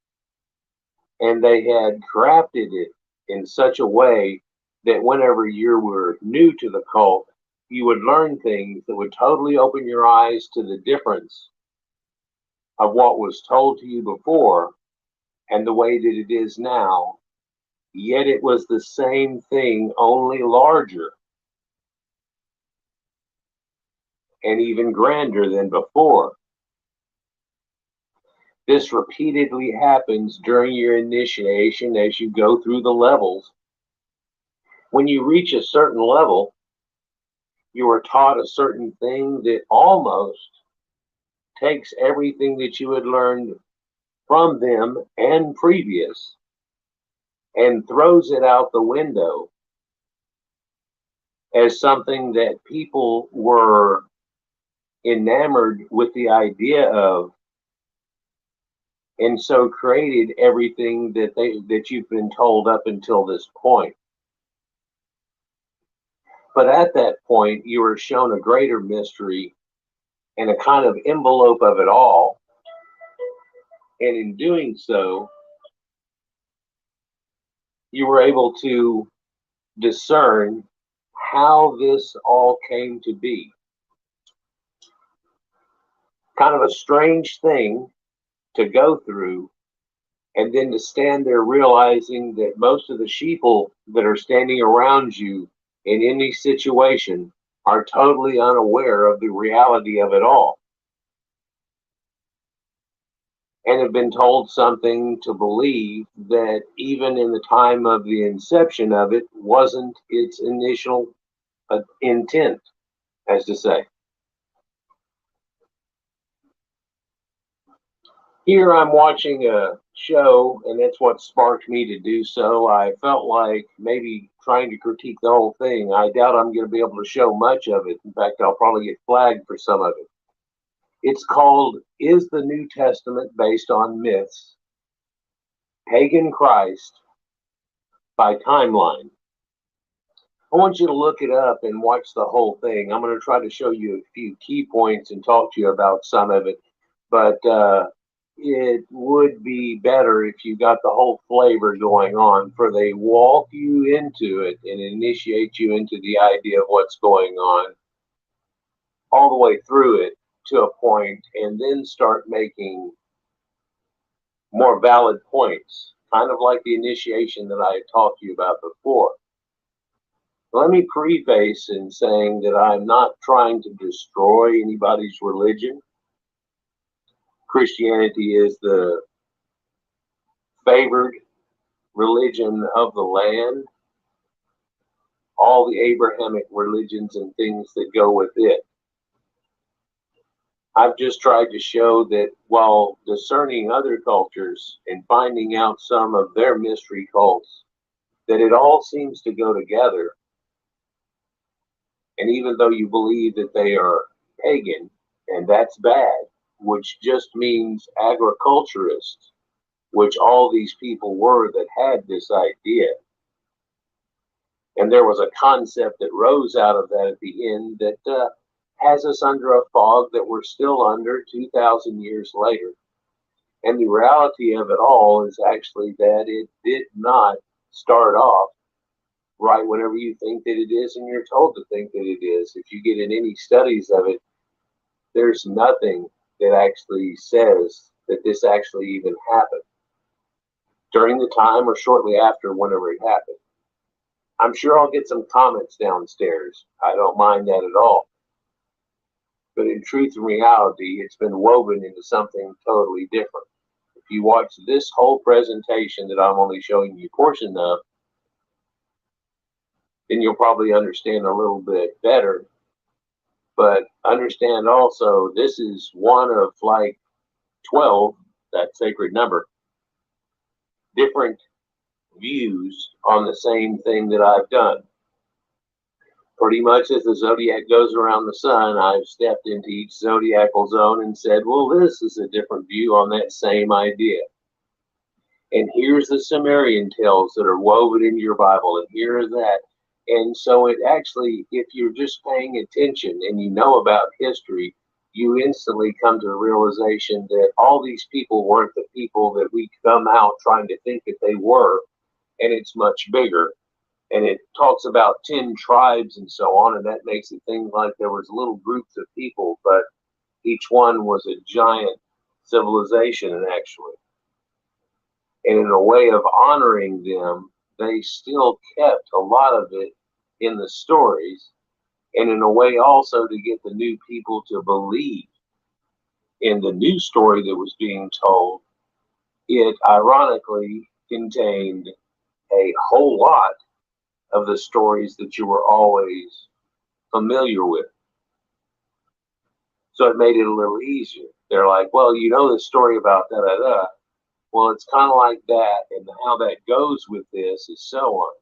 Speaker 17: And they had crafted it in such a way that whenever you were new to the cult, you would learn things that would totally open your eyes to the difference of what was told to you before and the way that it is now, yet it was the same thing, only larger and even grander than before. This repeatedly happens during your initiation as you go through the levels. When you reach a certain level, you are taught a certain thing that almost takes everything that you had learned from them and previous and throws it out the window as something that people were enamored with the idea of, and so created everything that you've been told up until this point. But at that point, you were shown a greater mystery and a kind of envelope of it all. And in doing so, you were able to discern how this all came to be. Kind of a strange thing to go through, and then to stand there realizing that most of the sheeple that are standing around you in any situation are totally unaware of the reality of it all, and have been told something to believe that even in the time of the inception of it wasn't its initial intent, as to say. Here I'm watching a show, and that's what sparked me to do so. I felt like maybe trying to critique the whole thing. I doubt I'm going to be able to show much of it. In fact, I'll probably get flagged for some of it. It's called, Is the New Testament Based on Myths? Pagan Christ by Timeline. I want you to look it up and watch the whole thing. I'm going to try to show you a few key points and talk to you about some of it. But it would be better if you got the whole flavor going on, for they walk you into it and initiate you into the idea of what's going on all the way through it to a point, and then start making more valid points, kind of like the initiation that I had talked to you about before. Let me preface in saying that I'm not trying to destroy anybody's religion. Christianity is the favored religion of the land. All the Abrahamic religions and things that go with it. I've just tried to show that while discerning other cultures and finding out some of their mystery cults, that it all seems to go together. And even though you believe that they are pagan, and that's bad, which just means agriculturists, which all these people were that had this idea. And there was a concept that rose out of that at the end that has us under a fog that we're still under 2,000 years later. And the reality of it all is actually that it did not start off right whenever you think that it is and you're told to think that it is. If you get in any studies of it, there's nothing that actually says that this actually even happened during the time or shortly after, whenever it happened. I'm sure I'll get some comments downstairs. I don't mind that at all. But in truth and reality, it's been woven into something totally different. If you watch this whole presentation that I'm only showing you a portion of, then you'll probably understand a little bit better. But understand also, this is one of like 12, that sacred number, different views on the same thing that I've done. Pretty much as the zodiac goes around the sun, I've stepped into each zodiacal zone and said, well, this is a different view on that same idea. And here's the Sumerian tales that are woven into your Bible, and here's that. And so it actually, if you're just paying attention and you know about history, you instantly come to the realization that all these people weren't the people that we come out trying to think that they were, and it's much bigger. And it talks about 10 tribes and so on, and that makes it seem like there was little groups of people, but each one was a giant civilization, actually. And in a way of honoring them, they still kept a lot of it in the stories, and in a way also to get the new people to believe in the new story that was being told. It ironically contained a whole lot of the stories that you were always familiar with. So it made it a little easier. They're like, well, you know the story about da-da-da. Well, it's kind of like that, and how that goes with this is so on.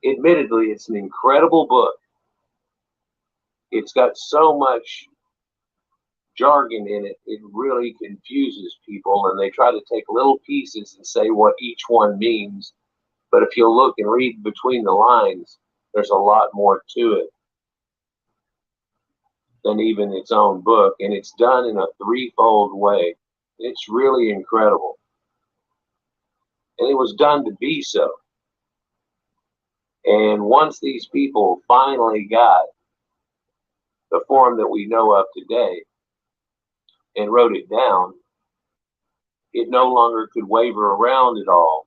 Speaker 17: Admittedly, it's an incredible book. It's got so much jargon in it, it really confuses people, and they try to take little pieces and say what each one means. But if you look and read between the lines, there's a lot more to it than even its own book, and it's done in a threefold way. It's really incredible. And it was done to be so. And once these people finally got the form that we know of today and wrote it down, it no longer could waver around at all.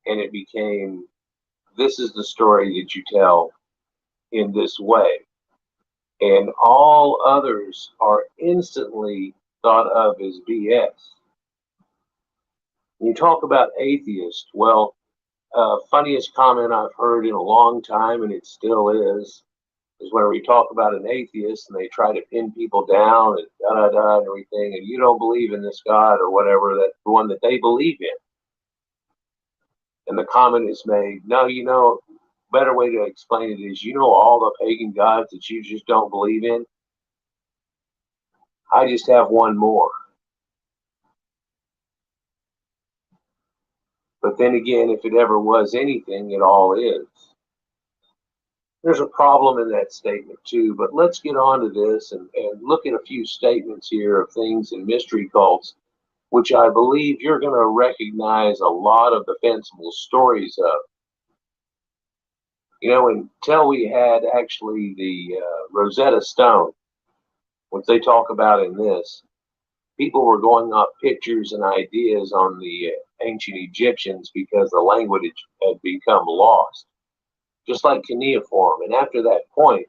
Speaker 17: And it became, this is the story that you tell in this way. And all others are instantly thought of as BS. When you talk about atheists, well, funniest comment I've heard in a long time, and it still is when we talk about an atheist and they try to pin people down and da-da-da and everything, and you don't believe in this God or whatever, that's the one that they believe in. And the comment is made, no, you know, better way to explain it is, you know, all the pagan gods that you just don't believe in, I just have one more. But then again, if it ever was anything, it all is. There's a problem in that statement too, but let's get on to this and look at a few statements here of things in mystery cults, which I believe you're going to recognize a lot of defensible stories of. You know, until we had actually the Rosetta Stone, which they talk about in this, people were going off pictures and ideas on the ancient Egyptians because the language had become lost, just like cuneiform. And after that point,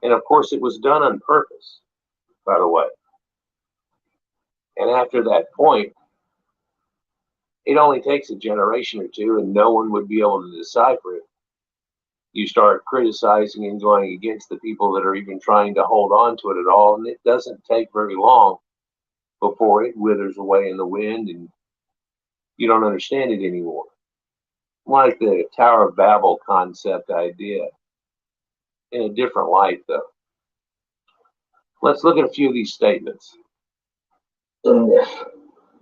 Speaker 17: and of course it was done on purpose, by the way, and after that point, it only takes a generation or two and no one would be able to decipher it. You start criticizing and going against the people that are even trying to hold on to it at all, and it doesn't take very long before it withers away in the wind and you don't understand it anymore. Like the Tower of Babel concept idea, in a different light though. Let's look at a few of these statements.
Speaker 9: The myth.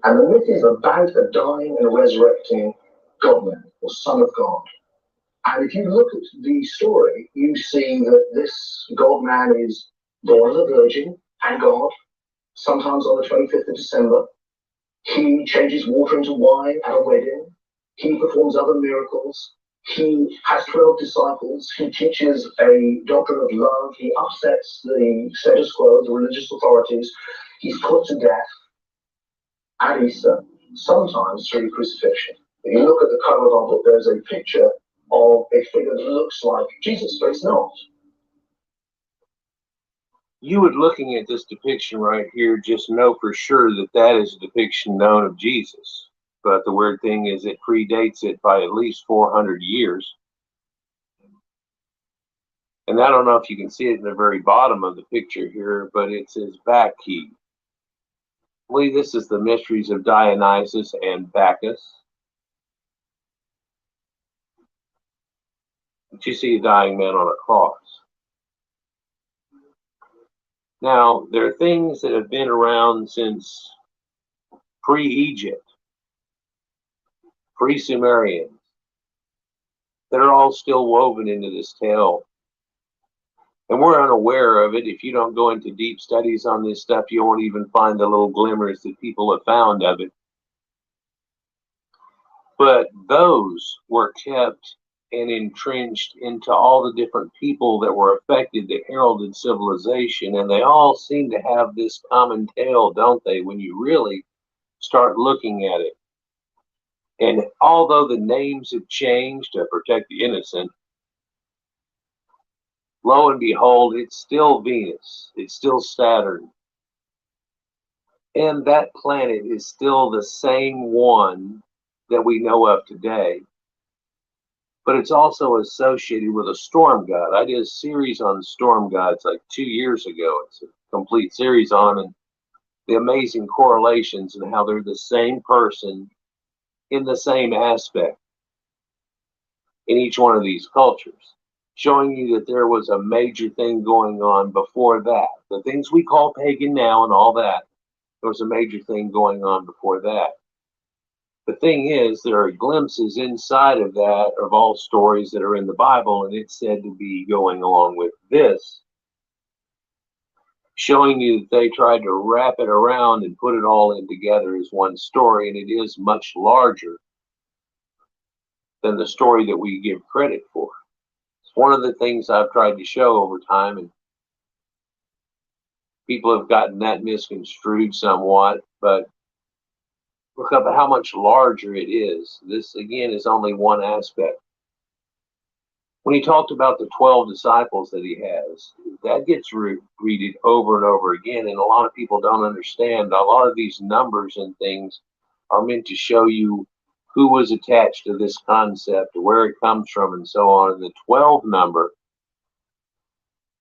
Speaker 9: And the myth is about a dying and resurrecting God-man, or Son of God. And if you look at the story, you see that this God-man is born of a virgin and God, sometimes on the 25th of December. He changes water into wine at a wedding. He performs other miracles. He has 12 disciples. He teaches a doctrine of love. He upsets the status quo, the religious authorities. He's put to death at Easter, sometimes through crucifixion. If you look at the cover of our book, there's a picture of a figure that looks like Jesus, but it's not.
Speaker 17: You would, looking at this depiction right here, just know for sure that that is a depiction known of Jesus. But the weird thing is it predates it by at least 400 years. And I don't know if you can see it in the very bottom of the picture here, but it says back key. I believe this is the mysteries of Dionysus and Bacchus. But you see a dying man on a cross. Now, there are things that have been around since pre-Egypt, pre-Sumerian, that are all still woven into this tale. And we're unaware of it. If you don't go into deep studies on this stuff, you won't even find the little glimmers that people have found of it. But those were kept and entrenched into all the different people that were affected that heralded civilization, and they all seem to have this common tale, don't they, when you really start looking at it. And although the names have changed to protect the innocent, lo and behold, it's still Venus, it's still Saturn, and that planet is still the same one that we know of today. But it's also associated with a storm god. I did a series on storm gods like 2 years ago. It's a complete series on them, and the amazing correlations and how they're the same person in the same aspect. in each one of these cultures, showing you that there was a major thing going on before that. The things we call pagan now and all that, there was a major thing going on before that. The thing is, there are glimpses inside of that of all stories that are in the Bible, and it's said to be going along with this, showing you that they tried to wrap it around and put it all in together as one story, and it is much larger than the story that we give credit for. It's one of the things I've tried to show over time, and people have gotten that misconstrued somewhat, but look up at how much larger it is. This, again, is only one aspect. When he talked about the 12 disciples that he has, that gets repeated over and over again, and a lot of people don't understand. A lot of these numbers and things are meant to show you who was attached to this concept, where it comes from, and so on. And the 12 number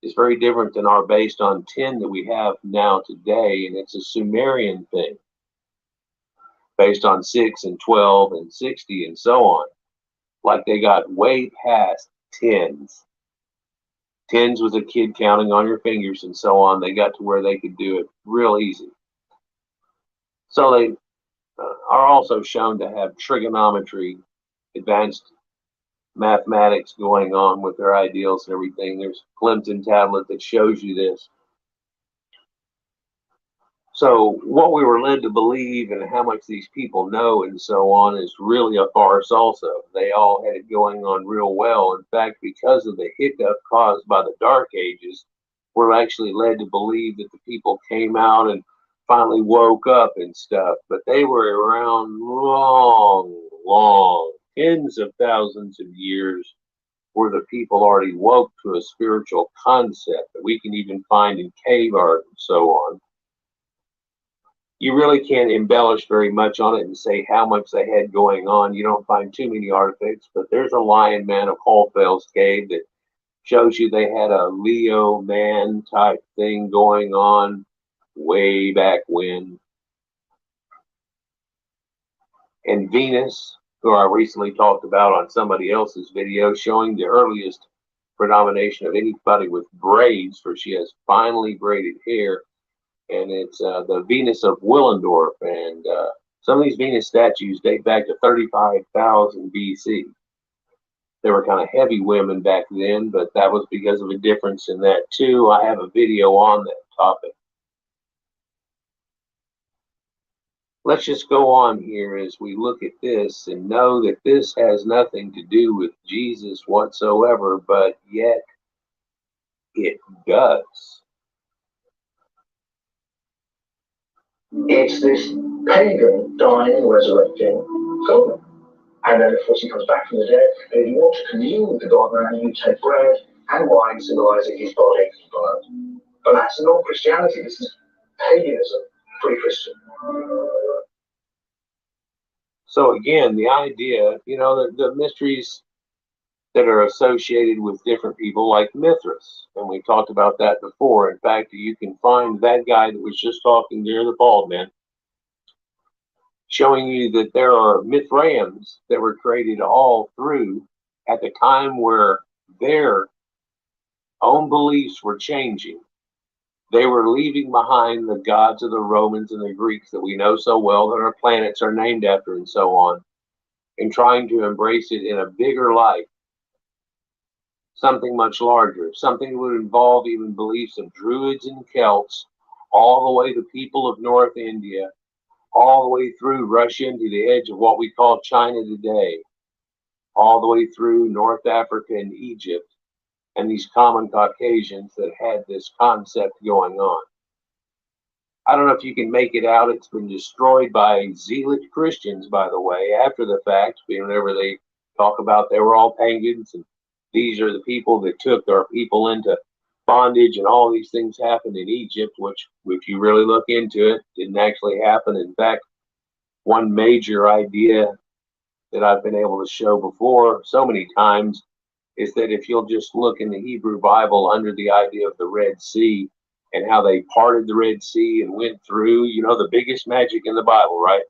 Speaker 17: is very different than our based on 10 that we have now today, and it's a Sumerian thing, based on 6 and 12 and 60 and so on. Like they got way past tens. Tens was a kid counting on your fingers and so on. They got to where they could do it real easy. So they are also shown to have trigonometry, advanced mathematics going on with their ideals and everything. There's a Clemson tablet that shows you this. So what we were led to believe and how much these people know and so on is really a farce also. They all had it going on real well. In fact, because of the hiccup caused by the Dark Ages, we're actually led to believe that the people came out and finally woke up and stuff. But they were around long, tens of thousands of years, where the people already woke to a spiritual concept that we can even find in cave art and so on. You really can't embellish very much on it and say how much they had going on. You don't find too many artifacts, but there's a Lion Man of Hallfell's cave that shows you they had a Leo man type thing going on way back when. And Venus, who I recently talked about on somebody else's video, showing the earliest predomination of anybody with braids, for she has finely braided hair. And it's the Venus of Willendorf, and some of these Venus statues date back to 35,000 BC. They were kind of heavy women back then, but that was because of a difference in that too. I have a video on that topic. Let's just go on here as we look at this and know that this has nothing to do with Jesus whatsoever, but yet it does.
Speaker 9: It's this pagan dying, resurrecting God. And then, of course, he comes back from the dead. And if you want to commune with the God man, you take bread and wine, symbolizing his body and blood. But that's not Christianity. This is paganism, pre-Christian.
Speaker 17: So again, the idea, you know, the mysteries that are associated with different people, like Mithras, and we talked about that before. In fact, you can find that guy that was just talking there, the bald man, showing you that there are Mithraims that were created all through at the time where their own beliefs were changing. They were leaving behind the gods of the Romans and the Greeks that we know so well, that our planets are named after and so on, and trying to embrace it in a bigger light. Something much larger, something that would involve even beliefs of Druids and Celts, all the way to people of North India, all the way through Russia into the edge of what we call China today, all the way through North Africa and Egypt, and these common Caucasians that had this concept going on. I don't know if you can make it out. It's been destroyed by zealot Christians, by the way, after the fact, whenever they talk about they were all pagans and these are the people that took our people into bondage, and all these things happened in Egypt, which, if you really look into it, didn't actually happen. In fact, one major idea that I've been able to show before so many times is that if you'll just look in the Hebrew Bible under the idea of the Red Sea and how they parted the Red Sea and went through, you know, the biggest magic in the Bible, right?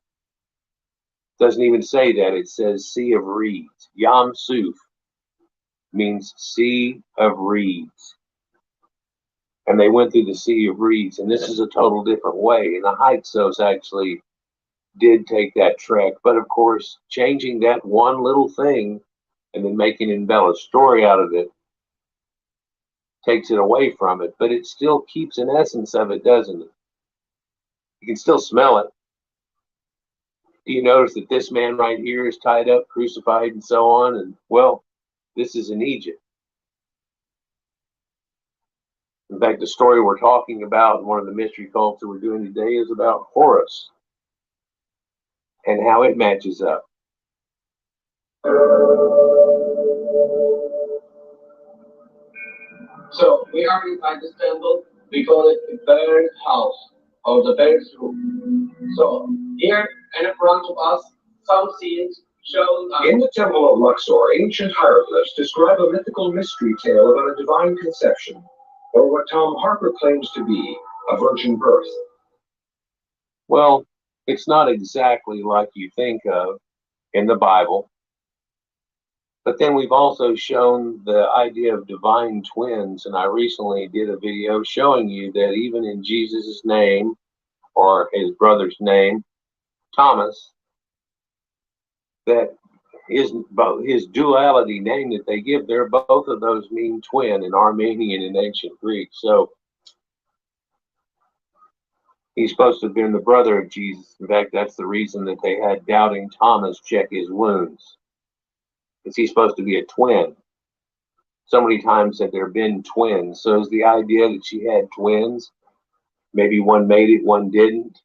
Speaker 17: Doesn't even say that. It says Sea of Reeds, Yam Suf. means sea of reeds. And they went through the sea of reeds, and this is a total different way. And the Hyksos actually did take that trek, but of course, changing that one little thing and then making an embellished story out of it takes it away from it, but it still keeps an essence of it, doesn't it? You can still smell it. Do you notice that this man right here is tied up, crucified, and so on? And well, this is in Egypt. In fact, the story we're talking about, one of the mystery cults that we're doing today, is about Horus and how it matches up.
Speaker 13: So we are inside this temple. We call it the bird's house or the bird's room. So here in front of us, some scenes show.
Speaker 2: In the temple of Luxor, ancient hieroglyphs describe a mythical mystery tale about a divine conception, or what Tom Harper claims to be a virgin birth.
Speaker 17: Well, it's not exactly like you think of in the Bible. But then we've also shown the idea of divine twins, and I recently did a video showing you that even in Jesus' name, or his brother's name, Thomas, that his duality name that they give there, both of those mean twin in Armenian and ancient Greek. So he's supposed to have been the brother of Jesus. In fact, that's the reason that they had doubting Thomas check his wounds. Is he supposed to be a twin? So many times that there have been twins. So is the idea that she had twins? Maybe one made it, one didn't.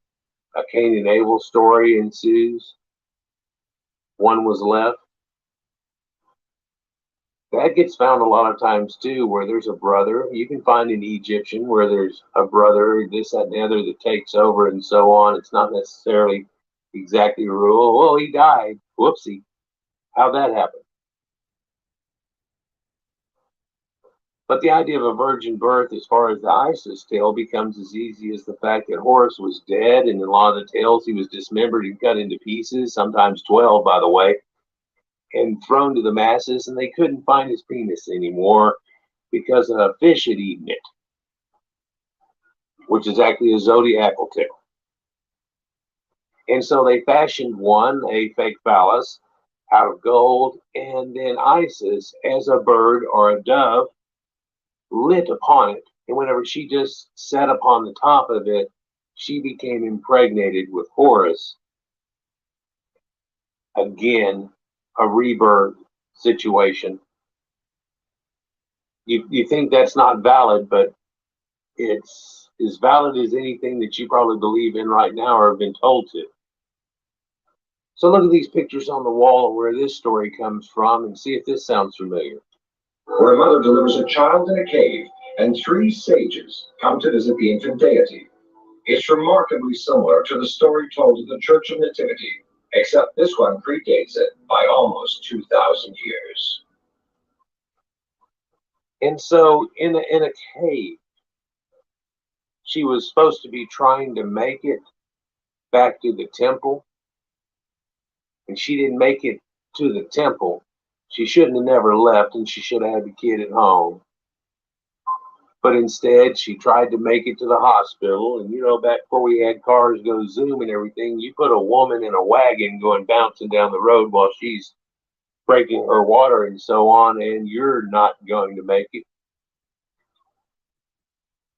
Speaker 17: A Cain and Abel story ensues. One was left. That gets found a lot of times too, where there's a brother. You can find an Egyptian where there's a brother, this, that, and the other that takes over and so on. It's not necessarily exactly a rule. Well, he died. Whoopsie. How'd that happen? But the idea of a virgin birth, as far as the Isis tale, becomes as easy as the fact that Horus was dead, and in a lot of the tales he was dismembered and cut into pieces, sometimes 12, by the way, and thrown to the masses, and they couldn't find his penis anymore because a fish had eaten it, which is actually a zodiacal tale. And so they fashioned one, a fake phallus, out of gold, and then Isis, as a bird or a dove, lit upon it, and whenever she just sat upon the top of it, she became impregnated with Horus. Again, a rebirth situation. You think that's not valid, but it's as valid as anything that you probably believe in right now or have been told to. So look at these pictures on the wall where this story comes from and see if this sounds familiar.
Speaker 2: Where a mother delivers a child in a cave, and 3 sages come to visit the infant deity. It's remarkably similar to the story told at the Church of Nativity, except this one predates it by almost 2,000 years.
Speaker 17: And so in a cave, she was supposed to be trying to make it back to the temple, and she didn't make it to the temple. She shouldn't have never left, and she should have had the kid at home. But instead, she tried to make it to the hospital. And, you know, back before we had cars go zoom and everything, you put a woman in a wagon going bouncing down the road while she's breaking her water and so on, and you're not going to make it.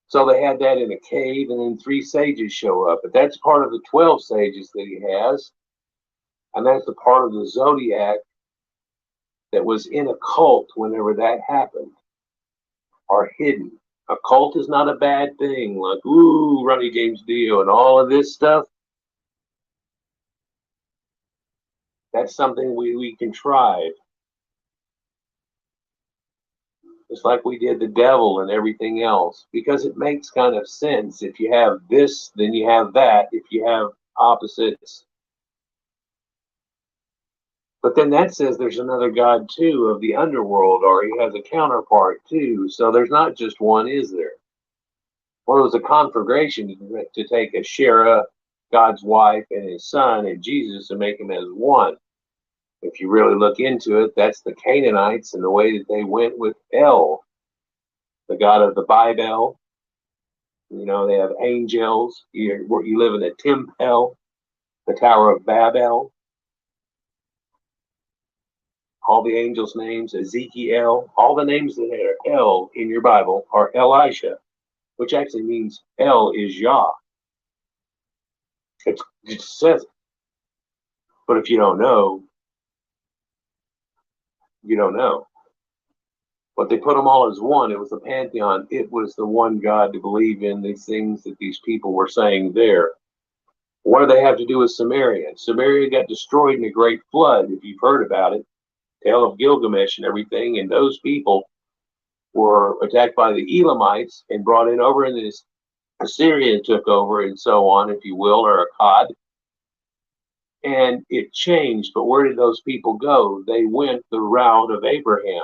Speaker 17: So they had that in a cave, and then 3 sages show up. But that's part of the 12 sages that he has. And that's the part of the zodiac that was in a cult whenever that happened, are hidden. A cult is not a bad thing, like, ooh, Ronnie James Dio and all of this stuff. That's something we contrive. It's like we did the devil and everything else, because it makes kind of sense. If you have this, then you have that. If you have opposites. But then that says there's another god too of the underworld, or he has a counterpart too. So there's not just one, is there? Well, it was a conflagration to take Asherah, God's wife, and his son, and Jesus, and make him as one. If you really look into it, that's the Canaanites and the way that they went with El, the god of the Bible. You know, they have angels. You live in a temple, the Tower of Babel. All the angels' names, Ezekiel, all the names that are El in your Bible are Elisha, which actually means El is Yah. It just says it. But if you don't know, you don't know. But they put them all as one. It was the pantheon. It was the one God to believe in these things that these people were saying there. What do they have to do with Samaria? Samaria got destroyed in a great flood, if you've heard about it. Tale of Gilgamesh and everything. And those people were attacked by the Elamites and brought in over, and this Assyria took over and so on, if you will, or Akkad. And it changed. But where did those people go? They went the route of Abraham.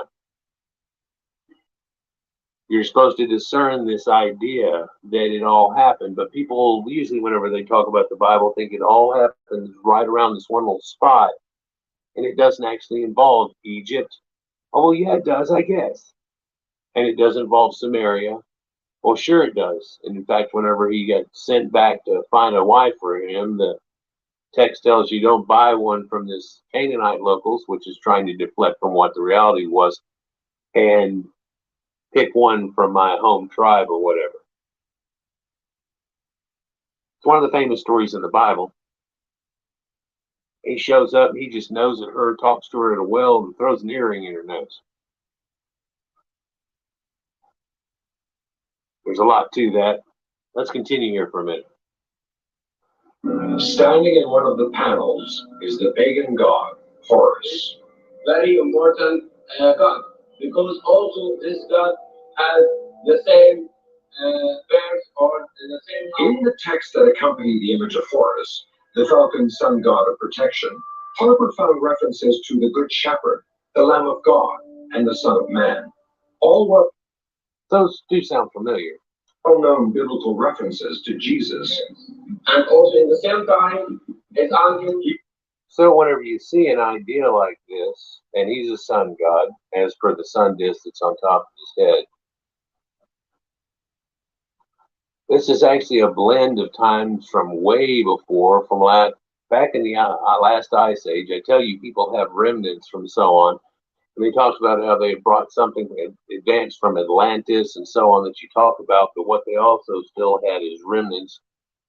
Speaker 17: You're supposed to discern this idea that it all happened, but people usually, whenever they talk about the Bible, think it all happens right around this one little spot, and it doesn't actually involve Egypt. Oh, well, yeah, it does, I guess. And it does involve Samaria. Well, sure it does. And in fact, whenever he got sent back to find a wife for him, the text tells you don't buy one from this Canaanite locals, which is trying to deflect from what the reality was, and pick one from my home tribe or whatever. It's one of the famous stories in the Bible. He shows up, he just knows at her, talks to her at a well, and throws an earring in her nose. There's a lot to that. Let's continue here for a minute.
Speaker 18: Standing in one of the panels is the pagan god, Horus.
Speaker 19: Very important god, because also this god has the same bears or the same.
Speaker 18: In the text that accompanied the image of Horus, the falcon sun god of protection, Harper found references to the Good Shepherd, the Lamb of God, and the Son of Man. All were
Speaker 17: those do sound familiar.
Speaker 18: Well-known biblical references to Jesus.
Speaker 19: And also in the same time, it's arguing.
Speaker 17: So whenever you see an idea like this, and he's a sun god, as per the sun disk that's on top of his head, this is actually a blend of times from way before, from back in the last ice age. I tell you, people have remnants from so on. And he talks about how they brought something advanced from Atlantis and so on that you talk about, but what they also still had is remnants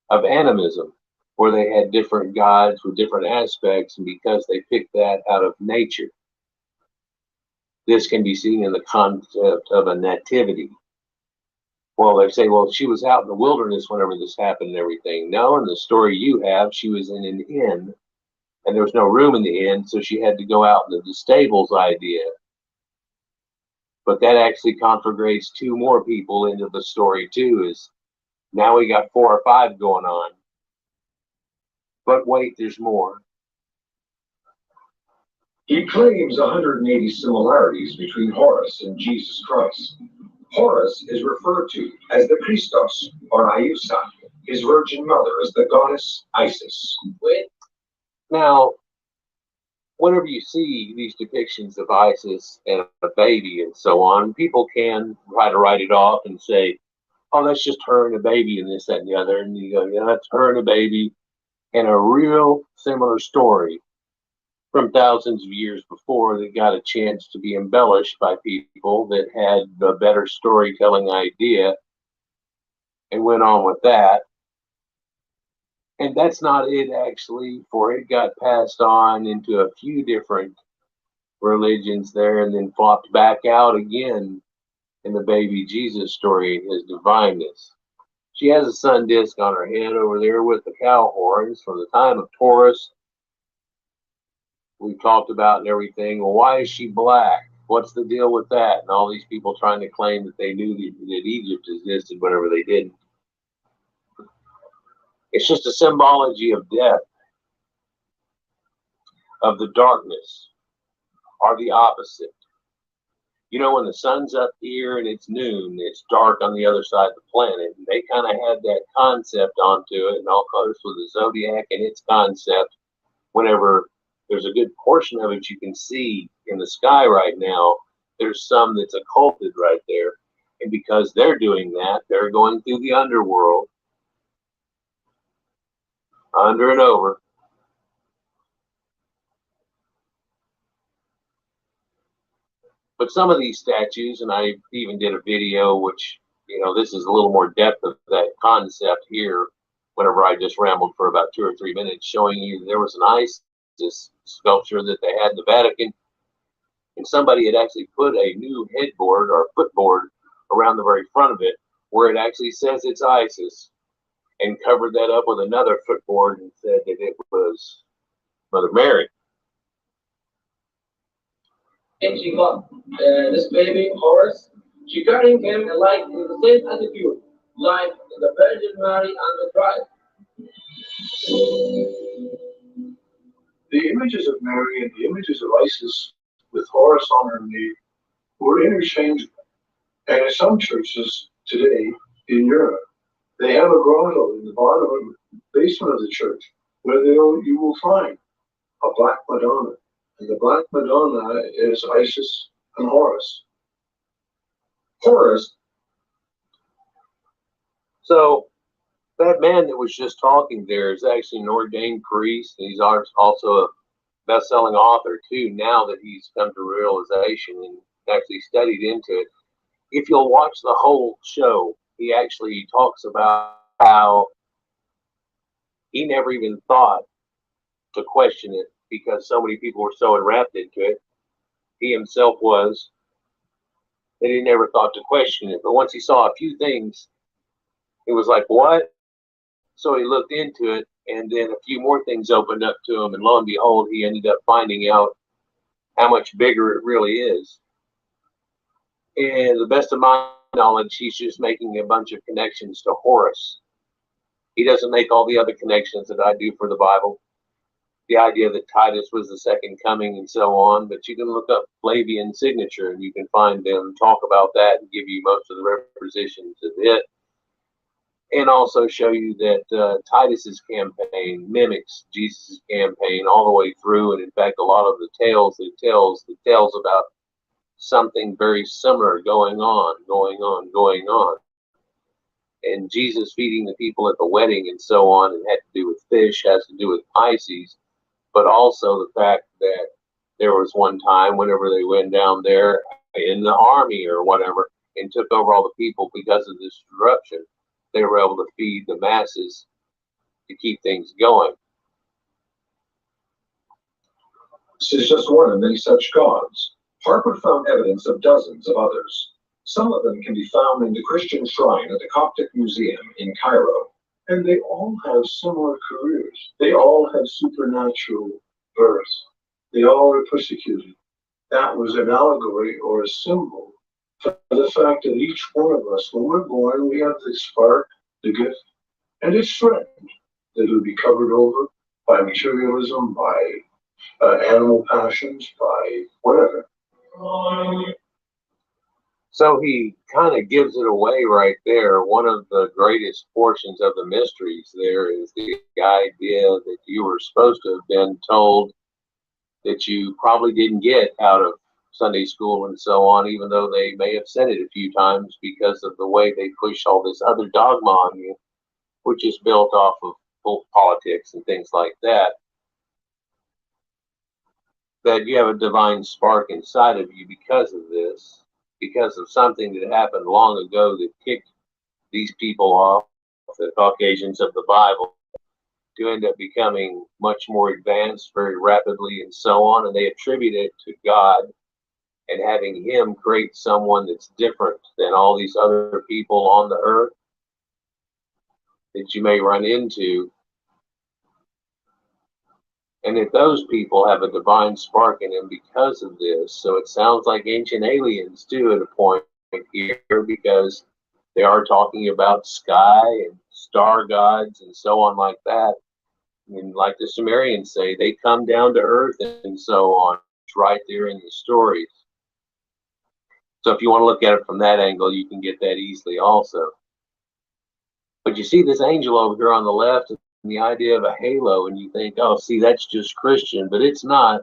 Speaker 17: of animism, where they had different gods with different aspects, and because they picked that out of nature. This can be seen in the concept of a nativity. Well, they say, well, she was out in the wilderness whenever this happened and everything. No, in the story you have, she was in an inn, and there was no room in the inn, so she had to go out into the stables idea. But that actually conflagrates two more people into the story too, is now we got 4 or 5 going on. But wait, there's more.
Speaker 18: He claims 180 similarities between Horus and Jesus Christ. Horus is referred to as the Christos, or Iusa. His virgin mother is the goddess Isis.
Speaker 17: Now, whenever you see these depictions of Isis and a baby and so on, people can try to write it off and say, oh, that's just her and a baby and this, that, and the other. And you go, yeah, that's her and a baby. And a real similar story from thousands of years before that got a chance to be embellished by people that had a better storytelling idea and went on with that. And that's not it, actually, for it got passed on into a few different religions there and then flopped back out again in the baby Jesus story, his divineness. She has a sun disk on her head over there with the cow horns from the time of Taurus. We've talked about and everything. Well, why is she black? What's the deal with that? And all these people trying to claim that they knew that Egypt existed whenever they didn't. It's just a symbology of death, of the darkness, or the opposite. You know, when the sun's up here and it's noon, it's dark on the other side of the planet. And they kind of had that concept onto it, and all course with the zodiac and its concept whenever there's a good portion of it you can see in the sky right now. There's some that's occulted right there. And because they're doing that, they're going through the underworld, under and over. But some of these statues, and I even did a video, which, you know, this is a little more depth of that concept here, whenever I just rambled for about 2 or 3 minutes, showing you there was an Isis sculpture that they had in the Vatican, and somebody had actually put a new headboard or footboard around the very front of it, where it actually says it's Isis, and covered that up with another footboard and said that it was Mother Mary.
Speaker 19: And she got this baby horse. She carrying him like in the same attitude, like the Virgin Mary and the Christ.
Speaker 4: The images of Mary and the images of Isis with Horus on her knee were interchangeable. And in some churches today in Europe, they have a grotto in the bottom basement of the church where you will find a black Madonna. And the black Madonna is Isis and Horus.
Speaker 17: Horus. So that man that was just talking there is actually an ordained priest. He's also a best-selling author too, now that he's come to realization and actually studied into it. If you'll watch the whole show, he actually talks about how he never even thought to question it because so many people were so enwrapped into it. He himself was, that he never thought to question it. But once he saw a few things, it was like, what? So he looked into it, and then a few more things opened up to him, and lo and behold, he ended up finding out how much bigger it really is. And the best of my knowledge, he's just making a bunch of connections to Horus. He doesn't make all the other connections that I do for the Bible. The idea that Titus was the second coming and so on, but you can look up Flavian's signature and you can find them talk about that and give you most of the representation of it. And also show you that Titus's campaign mimics Jesus' campaign all the way through. And in fact, a lot of the tales it tells about something very similar going on. And Jesus feeding the people at the wedding and so on, and had to do with fish, has to do with Pisces, but also the fact that there was one time whenever they went down there in the army or whatever and took over all the people because of this disruption, they were able to feed the masses to keep things going.
Speaker 18: This is just one of many such gods. Harper found evidence of dozens of others. Some of them can be found in the Christian shrine at the Coptic Museum in Cairo.
Speaker 4: And they all have similar careers. They all have supernatural births. They all were persecuted. That was an allegory or a symbol for the fact that each one of us, when we're born, we have the spark, the gift, and it's threatened that it'll be covered over by materialism, by animal passions, by whatever.
Speaker 17: So he kind of gives it away right there. One of the greatest portions of the mysteries there is the idea that you were supposed to have been told that you probably didn't get out of Sunday school and so on, even though they may have said it a few times because of the way they push all this other dogma on you, which is built off of politics and things like that. That you have a divine spark inside of you because of this, because of something that happened long ago that kicked these people off, the Caucasians of the Bible, to end up becoming much more advanced very rapidly and so on. And they attribute it to God and having him create someone that's different than all these other people on the earth that you may run into. And that those people have a divine spark in them because of this. So it sounds like ancient aliens too at a point here, because they are talking about sky and star gods and so on like that. And like the Sumerians say, they come down to earth and so on. It's right there in the stories. So if you want to look at it from that angle, you can get that easily also. But you see this angel over here on the left, and the idea of a halo, and you think, oh, see, that's just Christian, but it's not.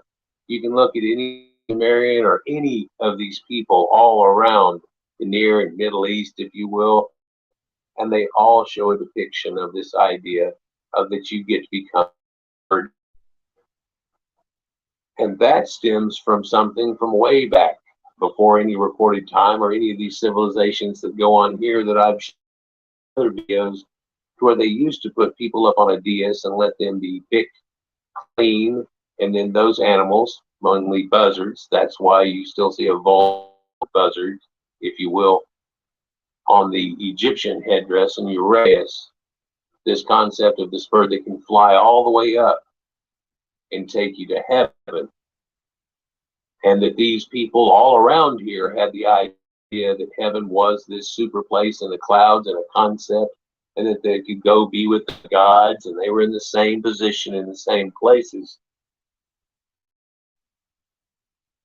Speaker 17: You can look at any Sumerian or any of these people all around the Near and Middle East, if you will, and they all show a depiction of this idea of that you get to become. And that stems from something from way back before any recorded time or any of these civilizations that go on here that I've shown other videos, where they used to put people up on a dais and let them be picked clean, and then those animals, mainly buzzards, that's why you still see a vulture buzzard, if you will, on the Egyptian headdress and uraeus, this concept of this bird that can fly all the way up and take you to heaven. And that these people all around here had the idea that heaven was this super place in the clouds and a concept, and that they could go be with the gods, and they were in the same position in the same places.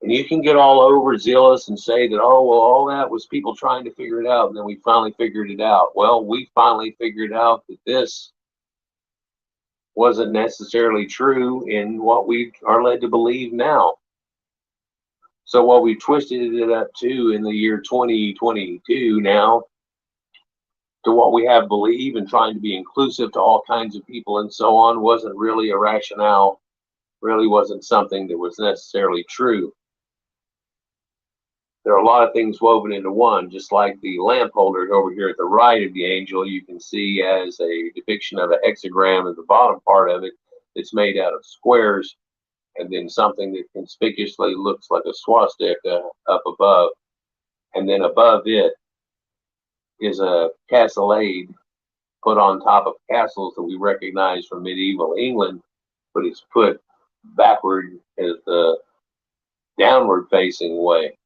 Speaker 17: And you can get all overzealous and say that, oh, well, all that was people trying to figure it out, and then we finally figured it out. Well, we finally figured out that this wasn't necessarily true in what we are led to believe now. So what we twisted it up to in the year 2022 now, to what we have believed and trying to be inclusive to all kinds of people and so on, wasn't really a rationale, really wasn't something that was necessarily true. There are a lot of things woven into one, just like the lamp holder over here at the right of the angel, you can see as a depiction of a hexagram at the bottom part of it that's made out of squares, and then something that conspicuously looks like a swastika up above. And then above it is a castellade put on top of castles that we recognize from medieval England, but it's put backward as the downward facing way,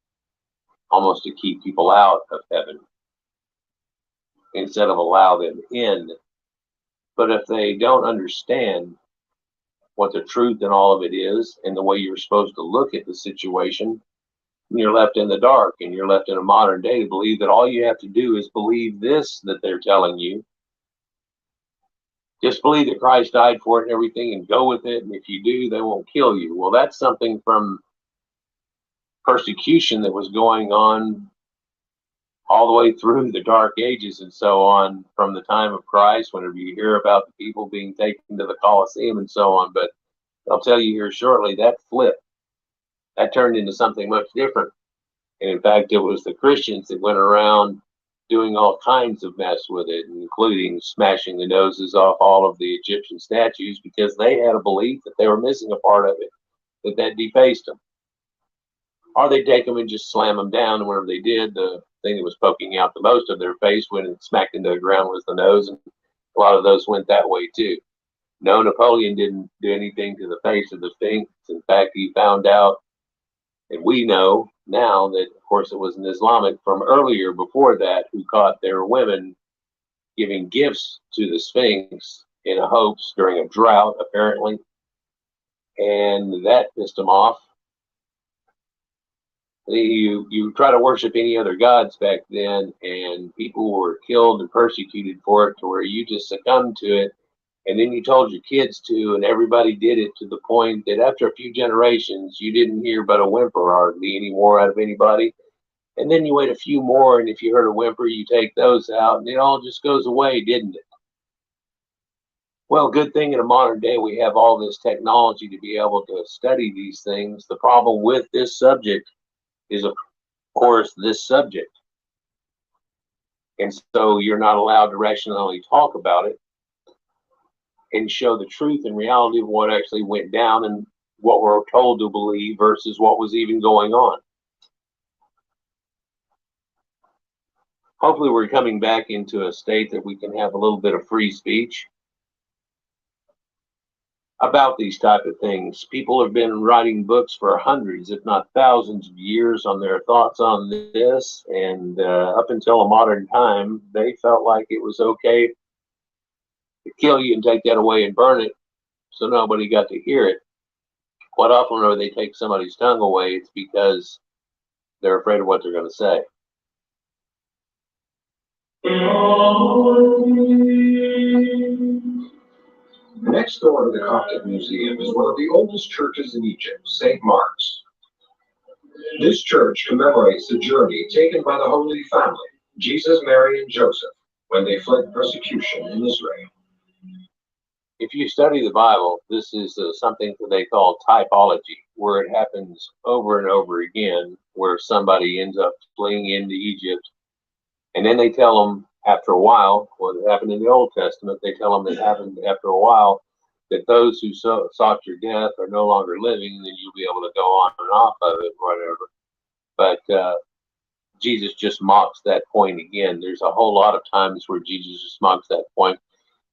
Speaker 17: almost to keep people out of heaven instead of allow them in. But if they don't understand what the truth in all of it is and the way you're supposed to look at the situation, you're left in the dark, and you're left in a modern day to believe that all you have to do is believe this that they're telling you. Just believe that Christ died for it and everything, and go with it, and if you do, they won't kill you. Well, that's something from persecution that was going on all the way through the Dark Ages and so on, from the time of Christ, whenever you hear about the people being taken to the Colosseum and so on. But I'll tell you here shortly, that flipped. That turned into something much different. And in fact, it was the Christians that went around doing all kinds of mess with it, including smashing the noses off all of the Egyptian statues, because they had a belief that they were missing a part of it, that defaced them. Or they'd take them and just slam them down, and whenever they did, the thing that was poking out the most of their face when it smacked into the ground was the nose, and a lot of those went that way too. No, Napoleon didn't do anything to the face of the Sphinx. In fact, he found out, and we know now that, of course, it was an Islamic from earlier before that who caught their women giving gifts to the Sphinx in a hopes during a drought, apparently, and that pissed them off. You try to worship any other gods back then, and people were killed and persecuted for it, to where you just succumbed to it, and then you told your kids to, and everybody did it, to the point that after a few generations, you didn't hear but a whimper hardly anymore out of anybody. And then you wait a few more, and if you heard a whimper, you take those out, and it all just goes away, didn't it? Well, good thing in a modern day we have all this technology to be able to study these things. The problem with this subject is, of course, this subject. And so you're not allowed to rationally talk about it and show the truth and reality of what actually went down and what we're told to believe versus what was even going on. Hopefully we're coming back into a state that we can have a little bit of free speech about these type of things. People have been writing books for hundreds, if not thousands of years on their thoughts on this, and up until a modern time, they felt like it was okay to kill you and take that away and burn it so nobody got to hear it. Quite often whenever they take somebody's tongue away, it's because they're afraid of what they're going to say.
Speaker 18: Next door to the Coptic Museum is one of the oldest churches in Egypt, St. Mark's. This church commemorates the journey taken by the Holy Family, Jesus, Mary, and Joseph, when they fled persecution in Israel.
Speaker 17: If you study the Bible, this is something that they call typology, where it happens over and over again, where somebody ends up fleeing into Egypt, and then they tell them after a while, what happened in the Old Testament, they tell them it happened after a while, that those who sought your death are no longer living, and then you'll be able to go on and off of it, whatever. But Jesus just mocks that point again. There's a whole lot of times where Jesus just mocks that point.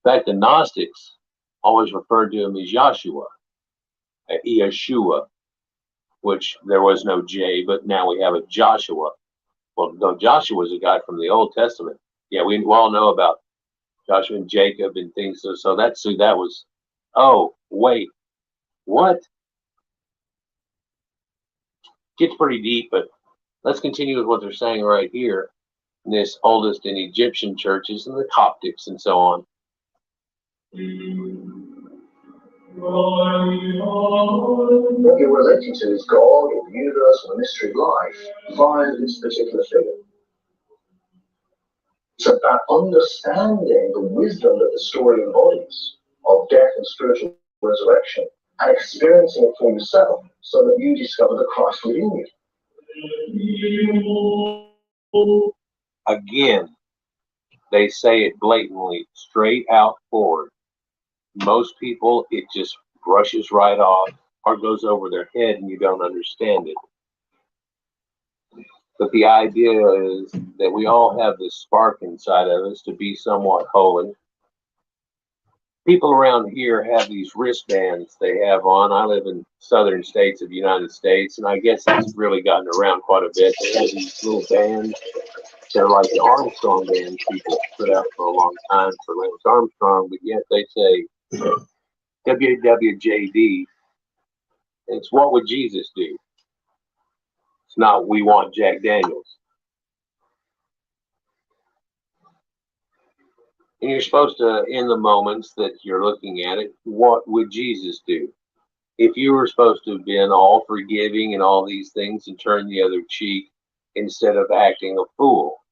Speaker 17: In fact, the Gnostics always referred to him as Yahshua, Yeshua, which there was no J, but now we have a Joshua. Well, no, Joshua was a guy from the Old Testament. Yeah, we all know about Joshua and Jacob and things. So that's who that was. Oh, wait, what? Gets pretty deep, but let's continue with what they're saying right here in this oldest in Egyptian churches and the Coptics and so on.
Speaker 18: What you're relating to is God or the universe or the mystery of life via this particular figure. It's about understanding the wisdom that the story embodies of death and spiritual resurrection and experiencing it for yourself so that you discover the Christ within you.
Speaker 17: Again, they say it blatantly, straight out forward. Most people, it just brushes right off or goes over their head and you don't understand it. But the idea is that we all have this spark inside of us to be somewhat holy. People around here have these wristbands they have on. I live in southern states of the United States, and I guess it's really gotten around quite a bit. They have these little bands. They're like the Armstrong bands people put out for a long time for Lance Armstrong, but yet they say WWJD. It's what would Jesus do? It's not we want Jack Daniels. And you're supposed to, in the moments that you're looking at it, what would Jesus do? If you were supposed to have been all forgiving and all these things and turn the other cheek instead of acting a fool.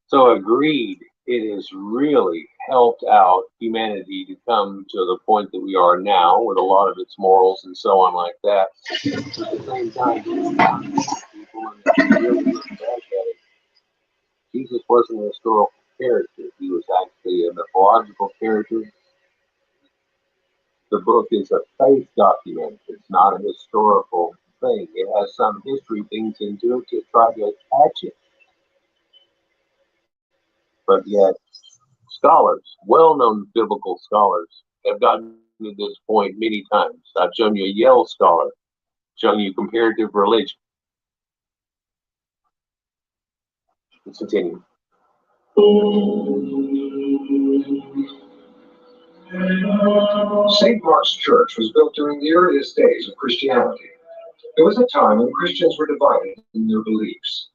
Speaker 17: So agreed, it has really helped out humanity to come to the point that we are now with a lot of its morals and so on like that. At the same time, people really look back at it. Jesus wasn't a historical character. He was actually a mythological character. The book is a faith document. It's not a historical thing. It has some history things into it to try to attach it. But yet, scholars, well-known biblical scholars, have gotten to this point many times. I've shown you a Yale scholar, shown you comparative religion. Let's continue.
Speaker 18: St. Mark's Church was built during the earliest days of Christianity. There was a time when Christians were divided in their beliefs.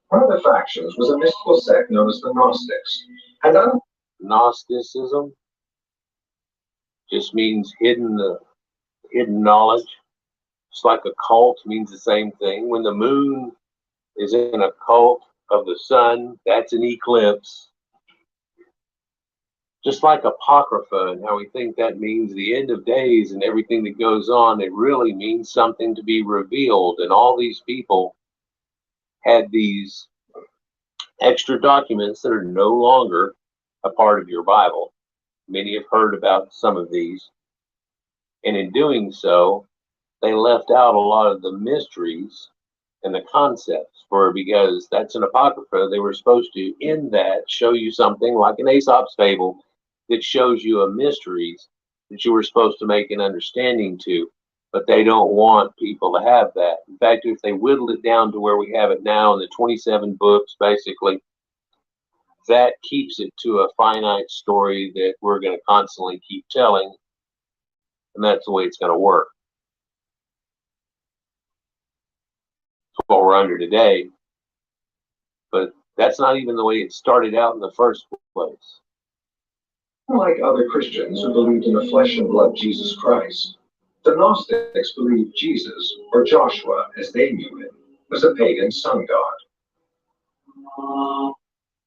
Speaker 18: One of the factions was a mystical sect known as the Gnostics. And
Speaker 17: Gnosticism just means hidden knowledge. It's like a cult means the same thing. When the moon is in a cult of the sun, that's an eclipse. Just like Apocrypha and how we think that means the end of days and everything that goes on, it really means something to be revealed. And all these people had these extra documents that are no longer a part of your Bible. Many have heard about some of these. And in doing so, they left out a lot of the mysteries and the concepts because that's an Apocrypha. They were supposed to, in that, show you something like an Aesop's fable that shows you a mysteries that you were supposed to make an understanding to, but they don't want people to have that. In fact, if they whittled it down to where we have it now in the 27 books, basically, that keeps it to a finite story that we're going to constantly keep telling, and that's the way it's going to work. That's what we're under today, but that's not even the way it started out in the first place.
Speaker 18: Unlike other Christians who believed in a flesh and blood Jesus Christ, the Gnostics believed Jesus, or Joshua as they knew him, was a pagan sun god.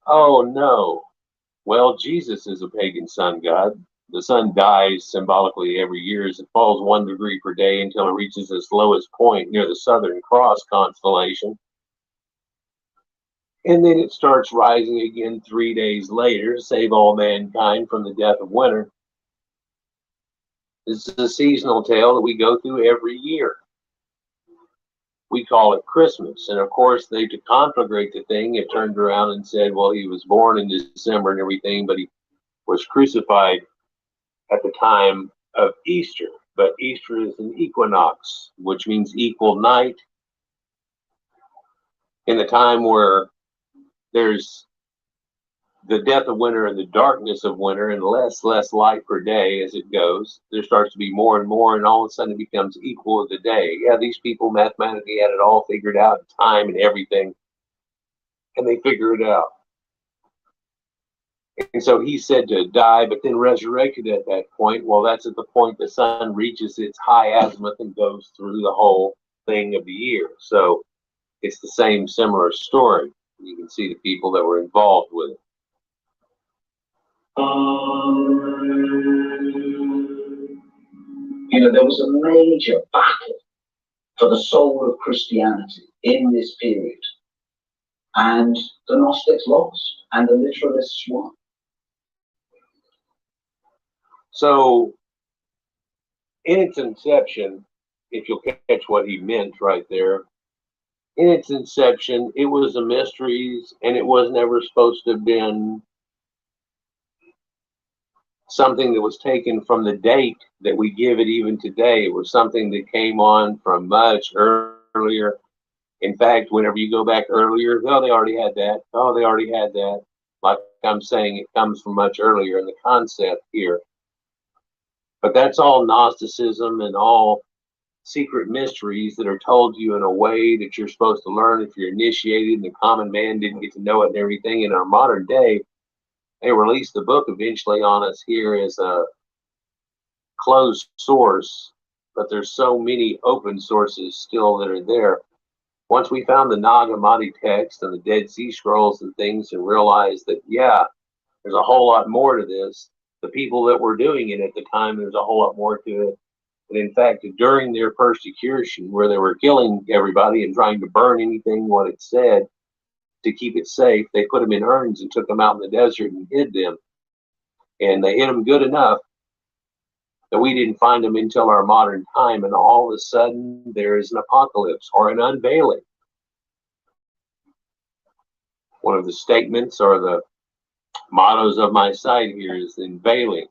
Speaker 17: Oh no. Well, Jesus is a pagan sun god. The sun dies symbolically every year as it falls 1 degree per day until it reaches its lowest point near the Southern Cross constellation. And then it starts rising again 3 days later to save all mankind from the death of winter. This is a seasonal tale that we go through every year. We call it Christmas. And of course, they, to conflagrate the thing, have turned around and said, well, he was born in December and everything, but he was crucified at the time of Easter. But Easter is an equinox, which means equal night. In the time where there's the death of winter and the darkness of winter and less light per day as it goes, there starts to be more and more, and all of a sudden it becomes equal of the day. Yeah, these people mathematically had it all figured out, time and everything, and they figure it out. And so he's said to die, but then resurrected at that point. Well, that's at the point the sun reaches its high azimuth and goes through the whole thing of the year. So it's the same similar story. You can see the people that were involved with it.
Speaker 18: You know, there was a major battle for the soul of Christianity in this period. And the Gnostics lost, and the literalists won.
Speaker 17: So, in its inception, if you'll catch what he meant right there, in its inception, it was a mysteries, and it was never supposed to have been something that was taken from the date that we give it even today. It was something that came on from much earlier. In fact, whenever you go back earlier, oh, they already had that. Oh, they already had that. Like I'm saying, it comes from much earlier in the concept here. But that's all Gnosticism and all secret mysteries that are told you in a way that you're supposed to learn if you're initiated, and the common man didn't get to know it and everything. In our modern day, they released the book eventually on us here as a closed source, but there's so many open sources still that are there. Once we found the Nag Hammadi text and the Dead Sea Scrolls and things and realized that, yeah, there's a whole lot more to this. The people that were doing it at the time, there's a whole lot more to it. And in fact, during their persecution, where they were killing everybody and trying to burn anything what it said to keep it safe, they put them in urns and took them out in the desert and hid them. And they hid them good enough that we didn't find them until our modern time. And all of a sudden, there is an apocalypse or an unveiling. One of the statements or the mottos of my site here is unveiling.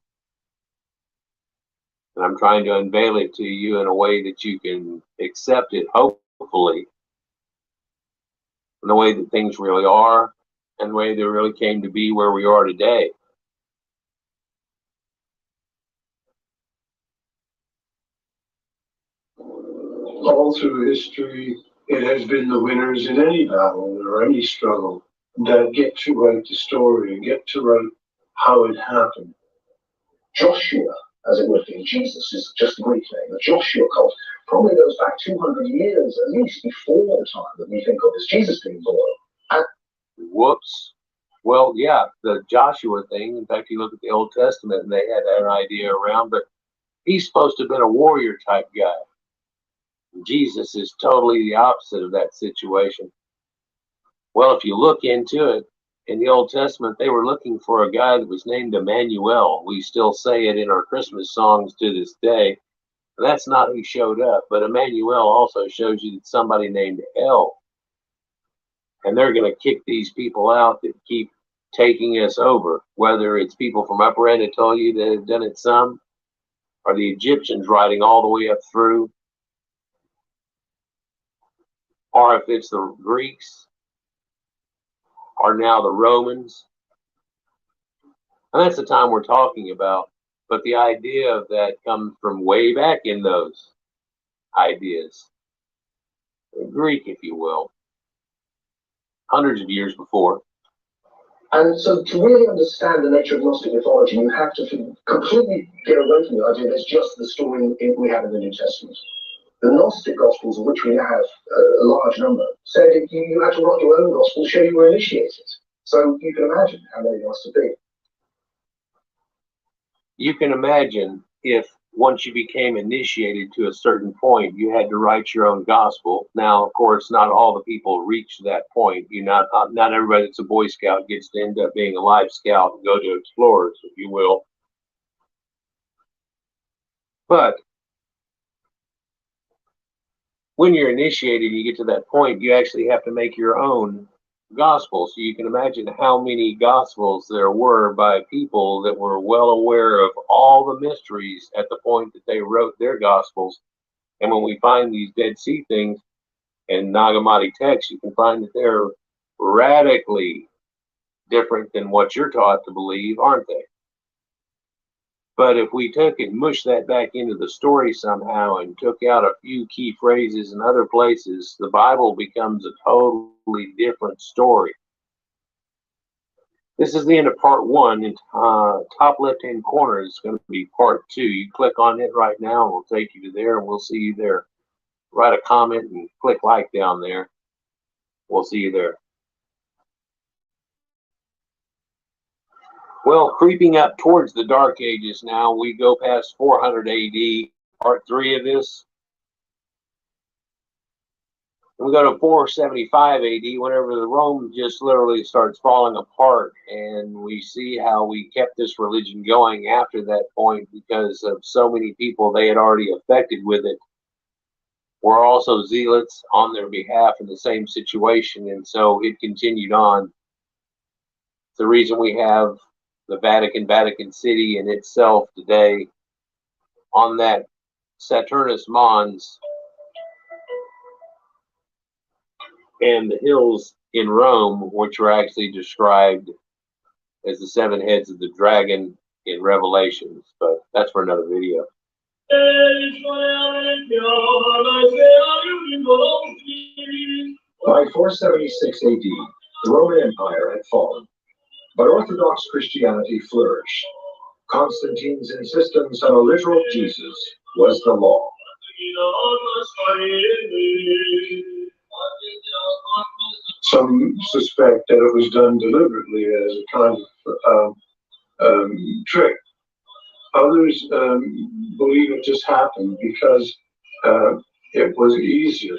Speaker 17: And I'm trying to unveil it to you in a way that you can accept it, hopefully, in the way that things really are and the way they really came to be where we are today.
Speaker 4: All through history, it has been the winners in any battle or any struggle that get to write the story and get to write how it happened.
Speaker 18: Joshua, as it were, in Jesus is just a Greek name. The Joshua cult probably goes back 200 years, at least before the time that we think of as Jesus being born. And
Speaker 17: whoops. Well, yeah, the Joshua thing. In fact, you look at the Old Testament and they had that idea around, but he's supposed to have been a warrior type guy. Jesus is totally the opposite of that situation. Well, if you look into it, in the Old Testament, they were looking for a guy that was named Emmanuel. We still say it in our Christmas songs to this day. That's not who showed up, but Emmanuel also shows you that somebody named El. And they're going to kick these people out that keep taking us over, whether it's people from Upper Anatolia that have done it some, or the Egyptians riding all the way up through, or if it's the Greeks, or now the Romans. And that's the time we're talking about. But the idea of that comes from way back in those ideas. Greek, if you will. Hundreds of years before.
Speaker 18: And so to really understand the nature of Gnostic mythology, you have to completely get away from the idea that it's just the story we have in the New Testament. The Gnostic Gospels, of which we have a large number, said you had to write your own Gospel to show you were initiated. So you can imagine how many there must have been.
Speaker 17: You can imagine if once you became initiated to a certain point, you had to write your own gospel. Now, of course, not all the people reach that point. Not everybody that's a Boy Scout gets to end up being a Life Scout and go to Explorers, if you will. But when you're initiated, you get to that point, you actually have to make your own gospel. So you can imagine how many gospels there were by people that were well aware of all the mysteries at the point that they wrote their gospels. And when we find these Dead Sea things in Nag Hammadi texts, you can find that they're radically different than what you're taught to believe, aren't they? But if we took and mushed that back into the story somehow and took out a few key phrases in other places, the Bible becomes a totally different story. This is the end of part 1. In top left-hand corner is going to be part 2. You click on it right now and we'll take you to there and we'll see you there. Write a comment and click like down there. We'll see you there. Well, creeping up towards the Dark Ages now, we go past 400 AD, part 3 of this. And we go to 475 AD, whenever the Rome just literally starts falling apart, and we see how we kept this religion going after that point because of so many people they had already affected with it were also zealots on their behalf in the same situation, and so it continued on. It's the reason we have the Vatican City in itself today on that Saturnus Mons and the hills in Rome, which were actually described as the 7 heads of the dragon in Revelations, but that's for another video.
Speaker 18: By 476 AD, the Roman Empire had fallen, but Orthodox Christianity flourished. Constantine's insistence on a literal Jesus was the law.
Speaker 4: Some suspect that it was done deliberately as a kind of trick. Others believe it just happened because it was easier.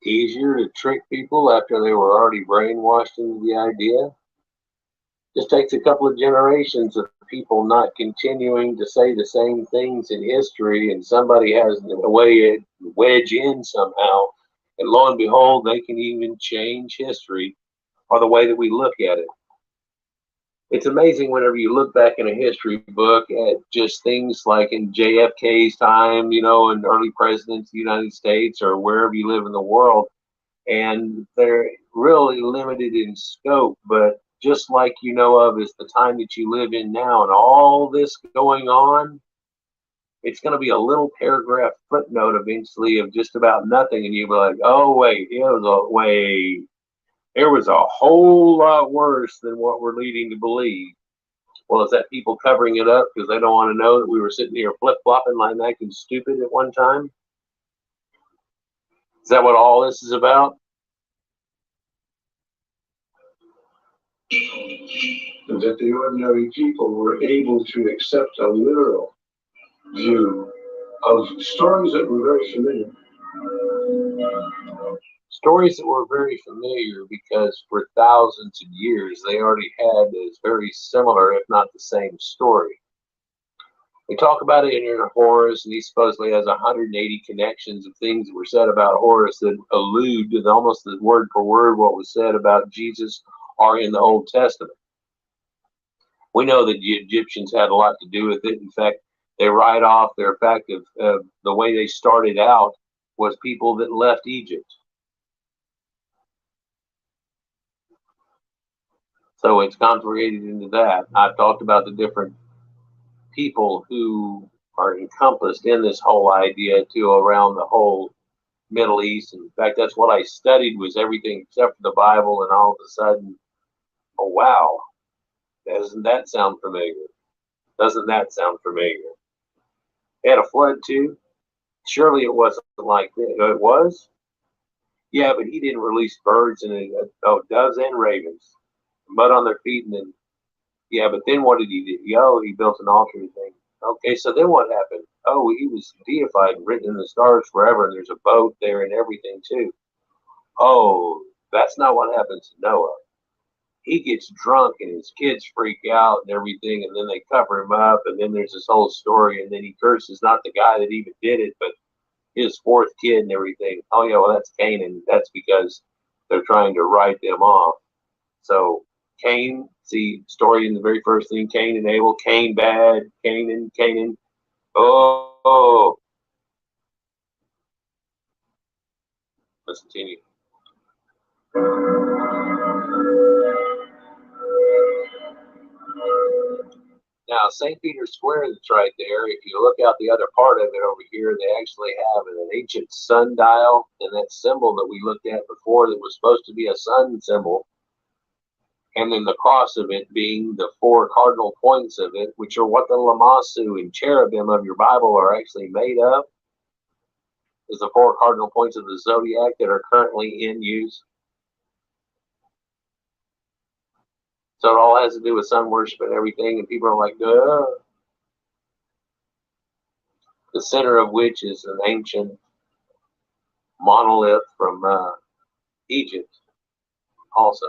Speaker 17: Easier to trick people after they were already brainwashed into the idea? Just takes a couple of generations of people not continuing to say the same things in history, and somebody has a way to wedge in somehow, and lo and behold, they can even change history or the way that we look at it. It's amazing whenever you look back in a history book at just things like in JFK's time, you know, and early presidents of the United States or wherever you live in the world, and they're really limited in scope, but just like you know of is the time that you live in now and all this going on, it's going to be a little paragraph footnote eventually of just about nothing, and you'll be like, oh wait, there was a whole lot worse than what we're leading to believe. Well, is that people covering it up because they don't want to know that we were sitting here flip-flopping like acting stupid at one time? Is that what all this is about?
Speaker 4: That the ordinary people were able to accept a literal view of stories that were very familiar.
Speaker 17: Stories that were very familiar because for thousands of years they already had this very similar, if not the same story. We talk about it in Horus, and he supposedly has 180 connections of things that were said about Horus that allude to almost the word for word what was said about Jesus or in the Old Testament. We know that the Egyptians had a lot to do with it. In fact, they write off their fact of the way they started out was people that left Egypt. So it's conjugated into that. I've talked about the different people who are encompassed in this whole idea too, around the whole Middle East. In fact, that's what I studied, was everything except for the Bible, and all of a sudden, oh wow, doesn't that sound familiar? Doesn't that sound familiar? They had a flood too. Surely it wasn't like that. It was? Yeah, but he didn't release birds and doves and ravens, mud on their feet, and then yeah, but then what did he do? He built an altar thing. Okay, so then what happened? Oh, he was deified and written in the stars forever, and there's a boat there and everything too. Oh, that's not what happens to Noah. He gets drunk and his kids freak out and everything, and then they cover him up, and then there's this whole story, and then he curses not the guy that even did it, but his fourth kid and everything. Oh yeah, well that's Canaan. That's because they're trying to write them off. So Cain, see, story in the very first thing, Cain and Abel, Cain bad, Canaan. Oh. Let's continue. Now, St. Peter's Square that's right there, if you look out the other part of it over here, they actually have an ancient sundial, and that symbol that we looked at before that was supposed to be a sun symbol, and then the cross of it being the 4 cardinal points of it, which are what the Lamassu and cherubim of your Bible are actually made of, is the 4 cardinal points of the zodiac that are currently in use. So it all has to do with sun worship and everything, and people are like, duh. The center of which is an ancient monolith from Egypt also.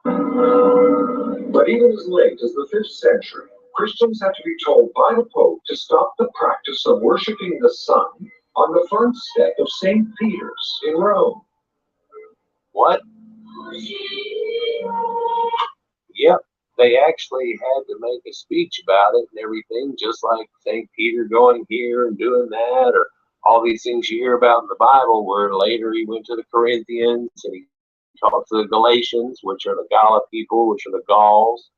Speaker 18: But even as late as the 5th century, Christians had to be told by the Pope to stop the practice of worshiping the sun on the front step of St. Peter's in Rome.
Speaker 17: What? Yep, they actually had to make a speech about it and everything, just like St. Peter going here and doing that, or all these things you hear about in the Bible, where later he went to the Corinthians and he talked to the Galatians, which are the Gala people, which are the Gauls.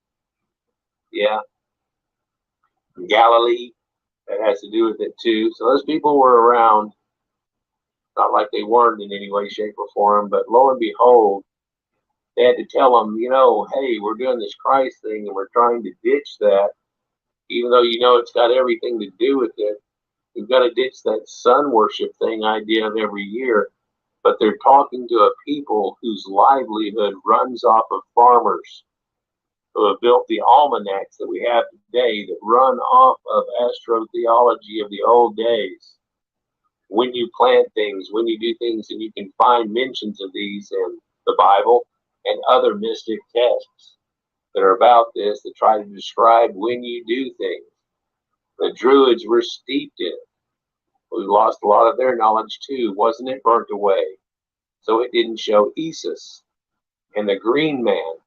Speaker 17: Yeah. Galilee, that has to do with it too. So those people were around, not like they weren't in any way, shape, or form, but lo and behold, they had to tell them, hey, we're doing this Christ thing and we're trying to ditch that, even though it's got everything to do with it. We've got to ditch that sun worship thing idea of every year. But they're talking to a people whose livelihood runs off of farmers who have built the almanacs that we have today that run off of astrotheology of the old days. When you plant things, when you do things, and you can find mentions of these in the Bible and other mystic texts that are about this, that try to describe when you do things. The Druids were steeped in it. We lost a lot of their knowledge too. Wasn't it burnt away? So it didn't show Isis and the green man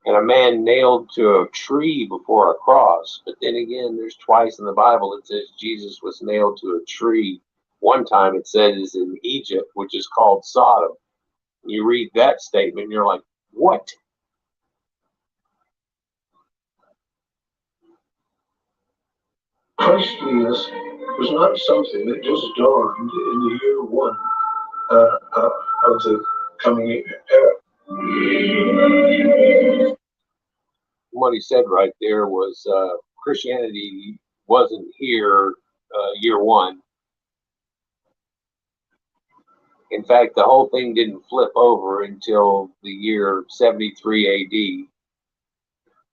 Speaker 17: and a man nailed to a tree before a cross. But then again, there's twice in the Bible it says Jesus was nailed to a tree. One time it says in Egypt, which is called Sodom. You read that statement and you're like, what?
Speaker 18: Christliness was not something that just dawned in the year 1 of the coming era.
Speaker 17: What he said right there was Christianity wasn't here year 1. In fact, the whole thing didn't flip over until the year 73 AD.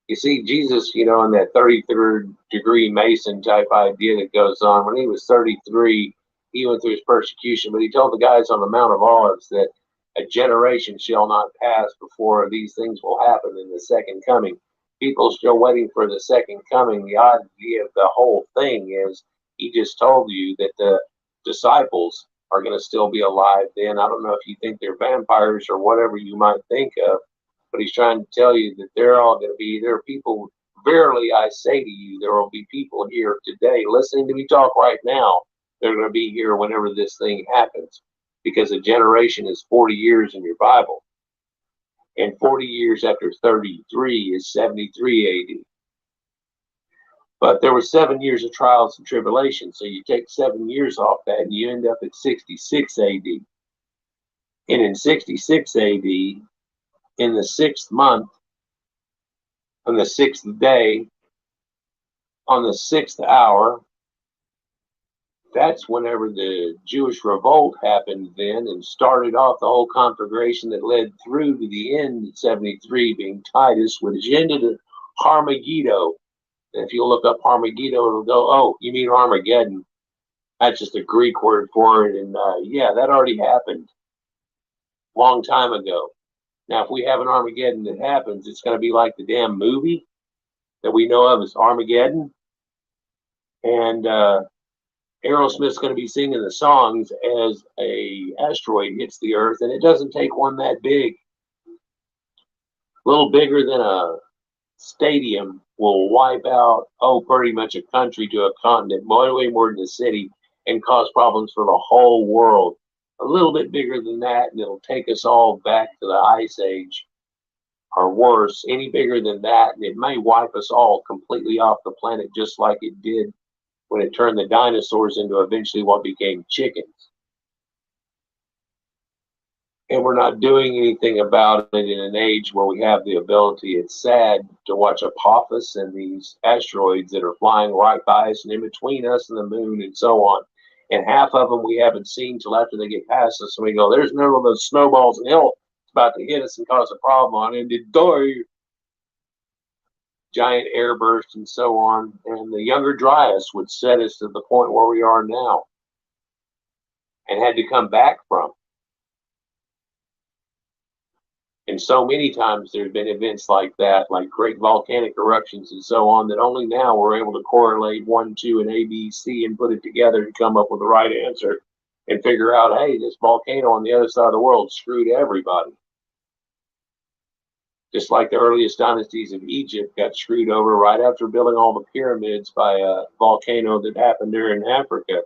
Speaker 17: You see, Jesus, in that 33rd degree Mason type idea that goes on, when he was 33, he went through his persecution, but he told the guys on the Mount of Olives that a generation shall not pass before these things will happen in the second coming. People still waiting for the second coming. The oddity of the whole thing is he just told you that the disciples are going to still be alive then. I don't know if you think they're vampires or whatever you might think of, but he's trying to tell you that they're all going to be, there are people, verily I say to you, there will be people here today listening to me talk right now. They're going to be here whenever this thing happens, because a generation is 40 years in your Bible. And 40 years after 33 is 73 AD. But there were 7 years of trials and tribulation. So you take 7 years off that and you end up at 66 AD. And in 66 AD, in the 6th month, on the 6th day, on the 6th hour, that's whenever the Jewish revolt happened then and started off the whole conflagration that led through to the end of 73 being Titus, which ended at Armageddon. And if you look up Armageddon, it'll go, oh, you mean Armageddon. That's just a Greek word for it. And yeah, that already happened a long time ago. Now, if we have an Armageddon that happens, it's going to be like the damn movie that we know of as Armageddon. And Aerosmith's going to be singing the songs as a asteroid hits the Earth, and it doesn't take one that big. A little bigger than a stadium will wipe out, pretty much a country to a continent, way more than a city, and cause problems for the whole world. A little bit bigger than that, and it'll take us all back to the Ice Age, or worse. Any bigger than that, and it may wipe us all completely off the planet, just like it did when it turned the dinosaurs into eventually what became chickens. And we're not doing anything about it in an age where we have the ability. It's sad to watch Apophis and these asteroids that are flying right by us and in between us and the moon and so on. And half of them we haven't seen till after they get past us. And we go, there's none of those snowballs in hell. It's about to hit us and cause a problem on it. And die. Giant air bursts and so on. And the Younger Dryas would set us to the point where we are now and had to come back from. And so many times there have been events like that, like great volcanic eruptions and so on, that only now we're able to correlate 1, 2, and A, B, C and put it together and come up with the right answer and figure out, hey, this volcano on the other side of the world screwed everybody. Just like the earliest dynasties of Egypt got screwed over right after building all the pyramids by a volcano that happened there in Africa.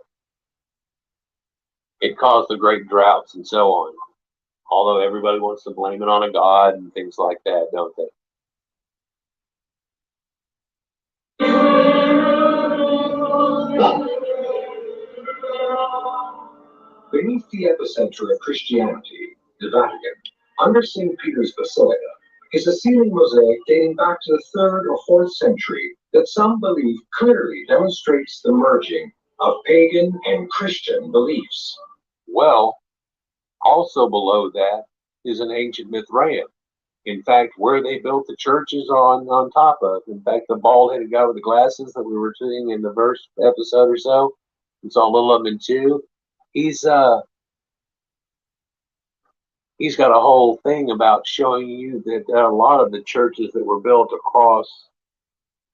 Speaker 17: It caused the great droughts and so on. Although everybody wants to blame it on a god and things like that, don't they?
Speaker 18: Beneath the epicenter of Christianity, the Vatican, under St. Peter's Basilica, is a ceiling mosaic dating back to the 3rd or 4th century that some believe clearly demonstrates the merging of pagan and Christian beliefs.
Speaker 17: Well, also below that is an ancient Mithraeum. In fact, where they built the churches on top of. In fact, the bald-headed guy with the glasses that we were seeing in the first episode or so, we saw a little of him in 2. He's got a whole thing about showing you that a lot of the churches that were built across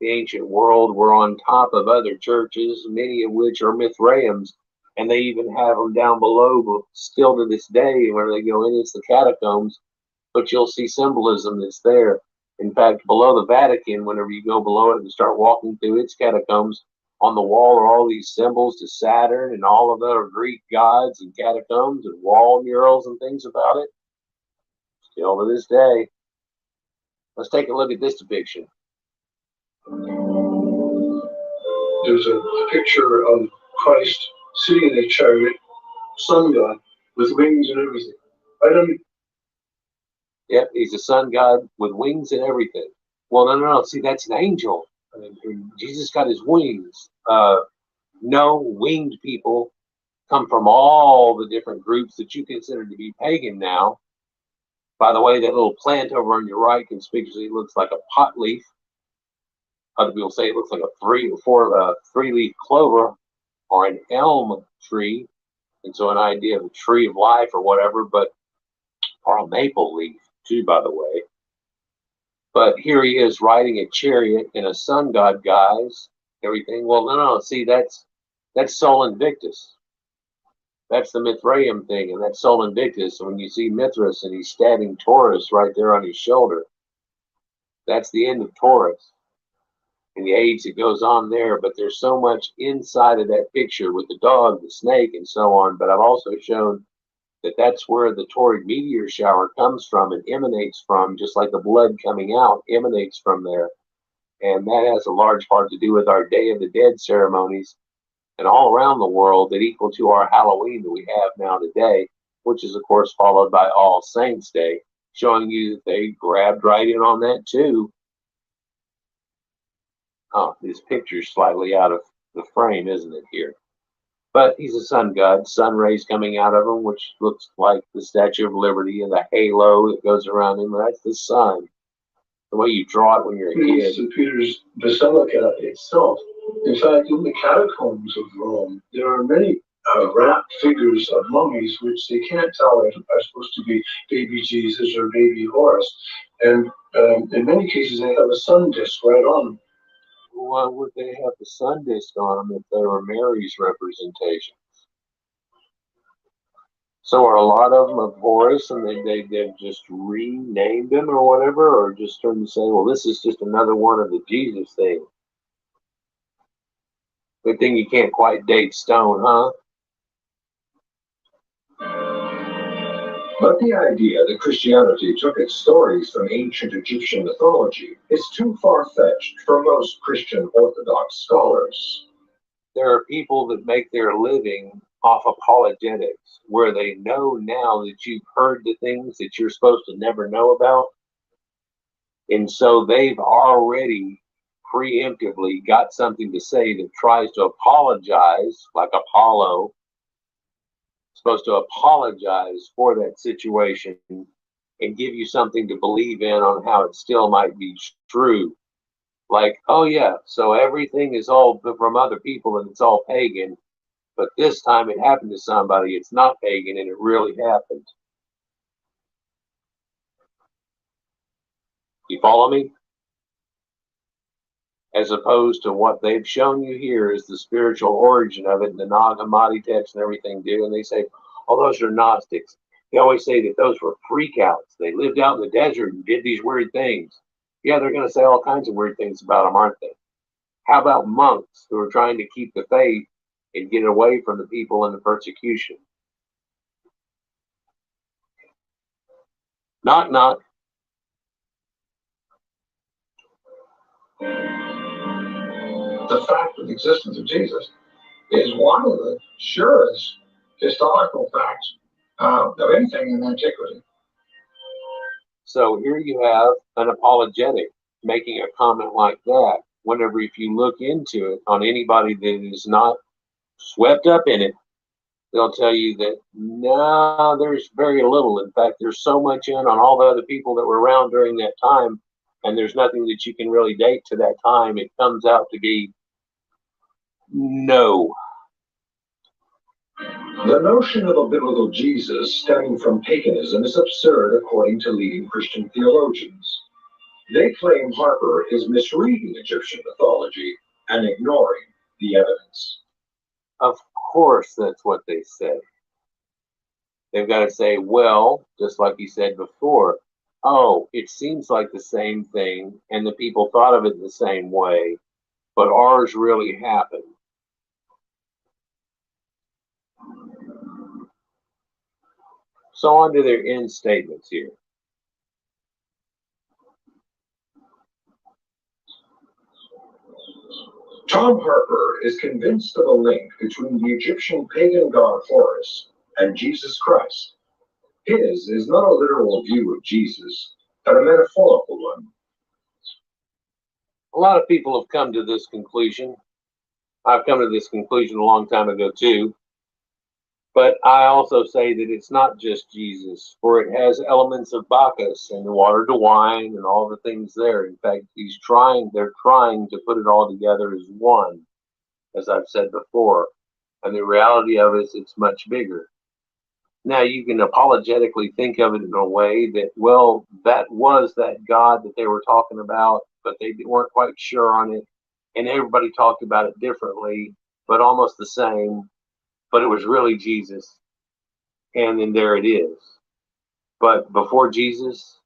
Speaker 17: the ancient world were on top of other churches, many of which are Mithraeums. And they even have them down below, but still to this day, where they go in, it's the catacombs, but you'll see symbolism that's there. In fact, below the Vatican, whenever you go below it and start walking through its catacombs, on the wall are all these symbols to Saturn and all of other Greek gods and catacombs and wall murals and things about it. Still to this day. Let's take a look at this depiction.
Speaker 4: There's a picture of Christ sitting in a chariot, sun god, with wings and everything.
Speaker 17: Yep, he's a sun god with wings and everything. Well, no. See, that's an angel. And Jesus got his wings. No, winged people come from all the different groups that you consider to be pagan now. By the way, that little plant over on your right conspicuously looks like a pot leaf. Other people say it looks like a three-leaf clover or an elm tree, and so an idea of a tree of life or whatever, but or a maple leaf too, by the way. But here he is riding a chariot in a sun god guise, everything. Well, no. See, that's Sol Invictus. That's the Mithraeum thing, and that's Sol Invictus. And when you see Mithras and he's stabbing Taurus right there on his shoulder, that's the end of Taurus and the age that goes on there. But there's so much inside of that picture with the dog, the snake, and so on. But I've also shown that that's where the Taurid meteor shower comes from and emanates from, just like the blood coming out emanates from there. And that has a large part to do with our Day of the Dead ceremonies and all around the world that equal to our Halloween that we have now today, which is, of course, followed by All Saints' Day, showing you that they grabbed right in on that too. Oh, this picture's slightly out of the frame, isn't it, here? But he's a sun god, sun rays coming out of him, which looks like the Statue of Liberty and the halo that goes around him. That's the sun. The way you draw it when you're a kid.
Speaker 15: St. Peter's Basilica itself. In fact, in the catacombs of Rome, there are many wrapped figures of mummies which they can't tell are supposed to be baby Jesus or baby Horus. And in many cases, they have a sun disk right on them.
Speaker 17: Why would they have the sun disk on them if they were Mary's representation? So are a lot of them of Horus, and they've just renamed him or whatever, or just turned to say, well, this is just another one of the Jesus thing. Good thing you can't quite date stone, huh?
Speaker 18: But the idea that Christianity took its stories from ancient Egyptian mythology is too far-fetched for most Christian Orthodox scholars.
Speaker 17: There are people that make their living off apologetics, where they know now that you've heard the things that you're supposed to never know about. And so they've already preemptively got something to say that tries to apologize, like Apollo, supposed to apologize for that situation and give you something to believe in on how it still might be true. Like, oh yeah, so everything is all from other people and it's all pagan, but this time it happened to somebody, it's not pagan and it really happened. You follow me? As opposed to what they've shown you here is the spiritual origin of it, and the Nag Hammadi text and everything do, and they say, oh, those are Gnostics. They always say that those were freakouts. They lived out in the desert and did these weird things. Yeah, they're going to say all kinds of weird things about them, aren't they? How about monks who are trying to keep the faith and get away from the people and the persecution? Knock, knock.
Speaker 18: The fact of the existence of Jesus is one of the surest historical facts of anything in antiquity.
Speaker 17: So here you have an apologetic making a comment like that. Whenever, if you look into it on anybody that is not swept up in it, they'll tell you that no, there's very little. In fact, there's so much in on all the other people that were around during that time, and there's nothing that you can really date to that time. It comes out to be no.
Speaker 18: The notion of a biblical Jesus stemming from paganism is absurd according to leading Christian theologians. They claim Harper is misreading Egyptian mythology and ignoring the evidence.
Speaker 17: Of course, that's what they say. They've got to say, well, just like you said before, oh, it seems like the same thing, and the people thought of it the same way, but ours really happened. So on to their end statements here.
Speaker 18: Tom Harper is convinced of a link between the Egyptian pagan god Horus and Jesus Christ. His is not a literal view of Jesus, but a metaphorical one.
Speaker 17: A lot of people have come to this conclusion. I've come to this conclusion a long time ago too. But I also say that it's not just Jesus, for it has elements of Bacchus and water to wine and all the things there. In fact, they're trying to put it all together as one, as I've said before. And the reality of it is it's much bigger. Now, you can apologetically think of it in a way that, well, that was that God that they were talking about, but they weren't quite sure on it. And everybody talked about it differently, but almost the same. But it was really Jesus. And then there it is. But before Jesus,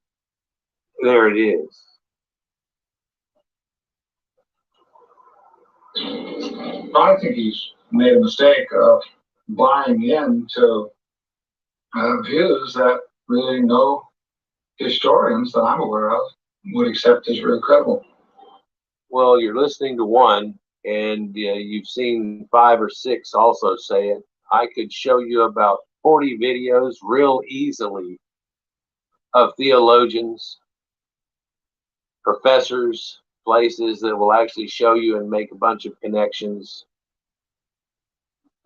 Speaker 17: there it is.
Speaker 16: I think he's made a mistake of buying into views that really no historians that I'm aware of would accept as really credible.
Speaker 17: well, you're listening to one, and you've seen 5 or 6 also say it. I could show you about 40 videos real easily of theologians, professors, places that will actually show you and make a bunch of connections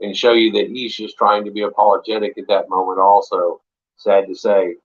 Speaker 17: and show you that he's just trying to be apologetic at that moment also, sad to say.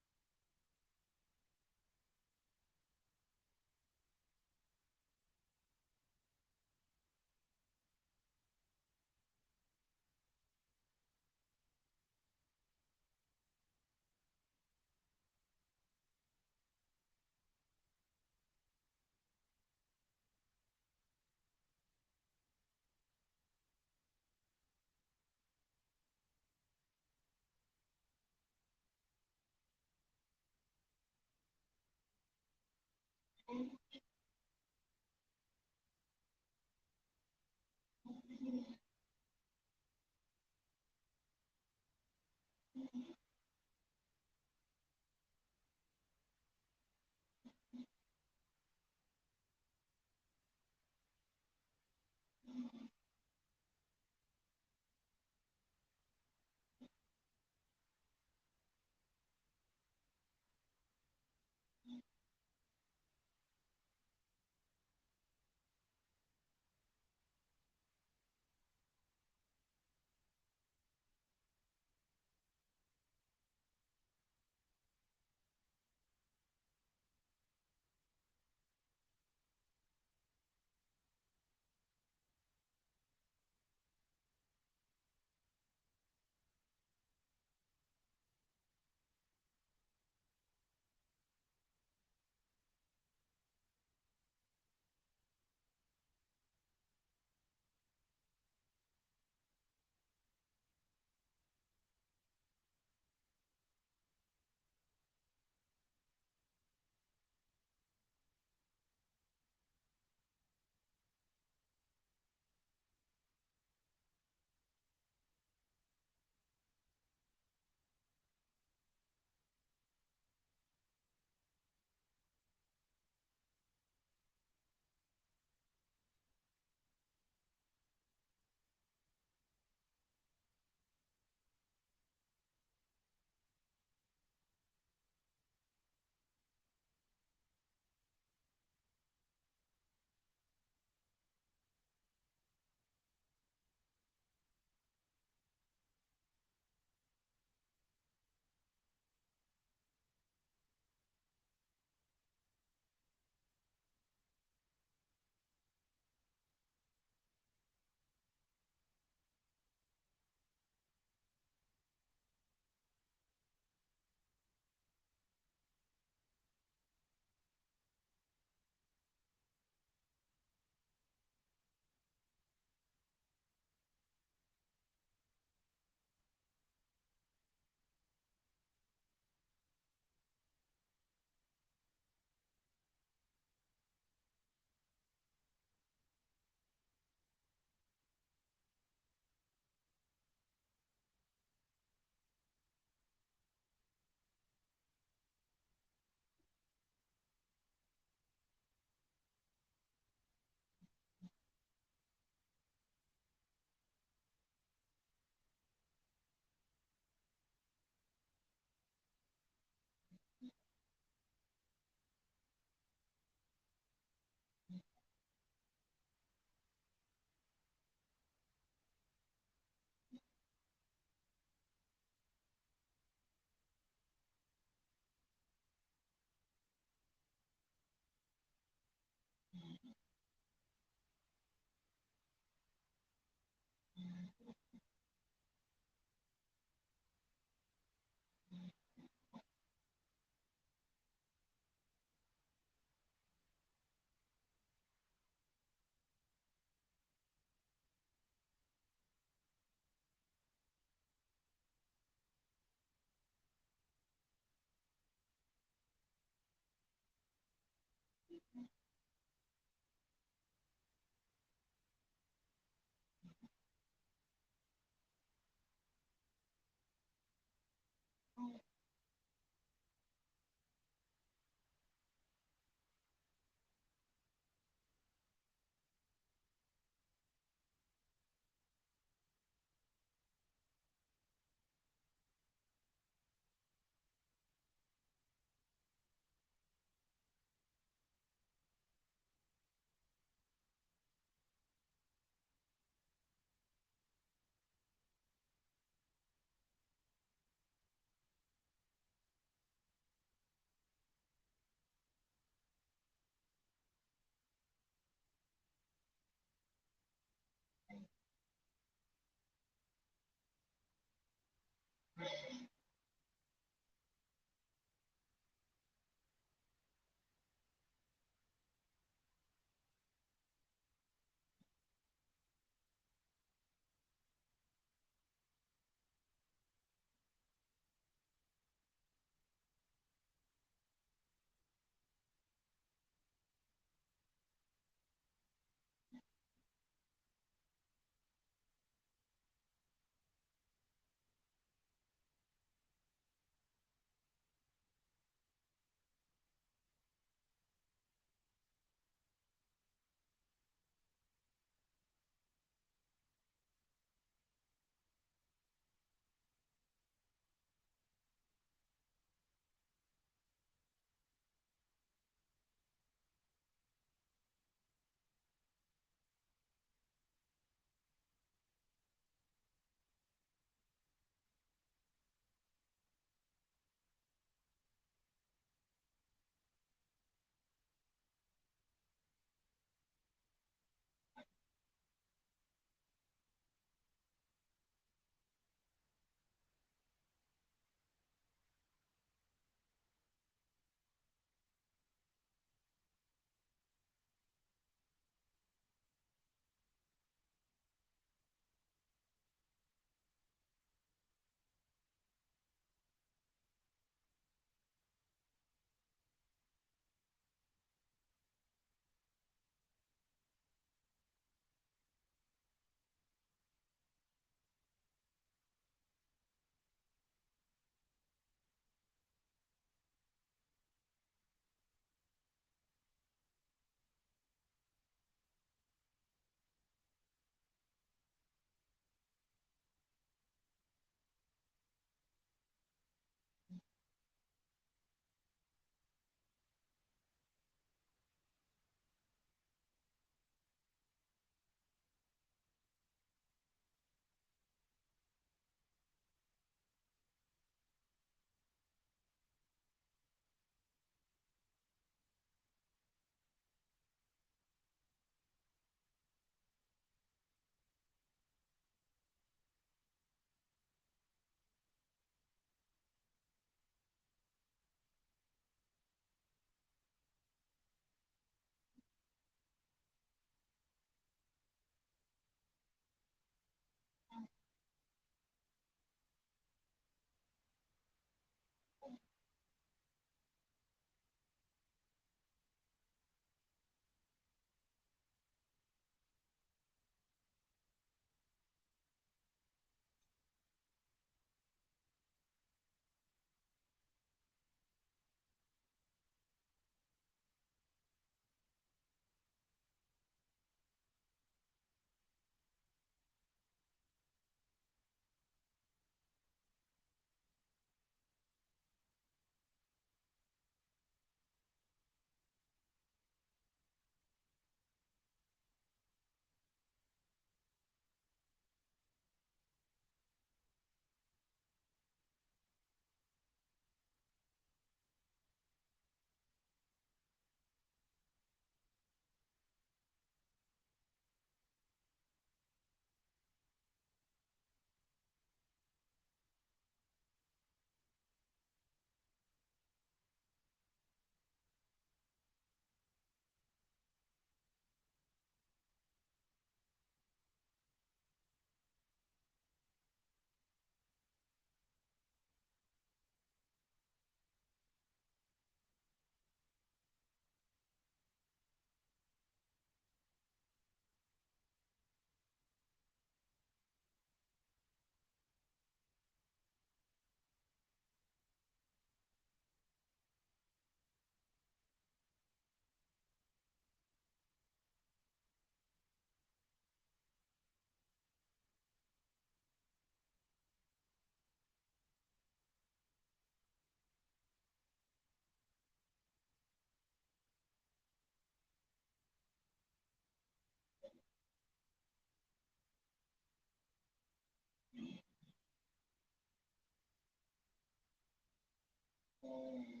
Speaker 19: Mm.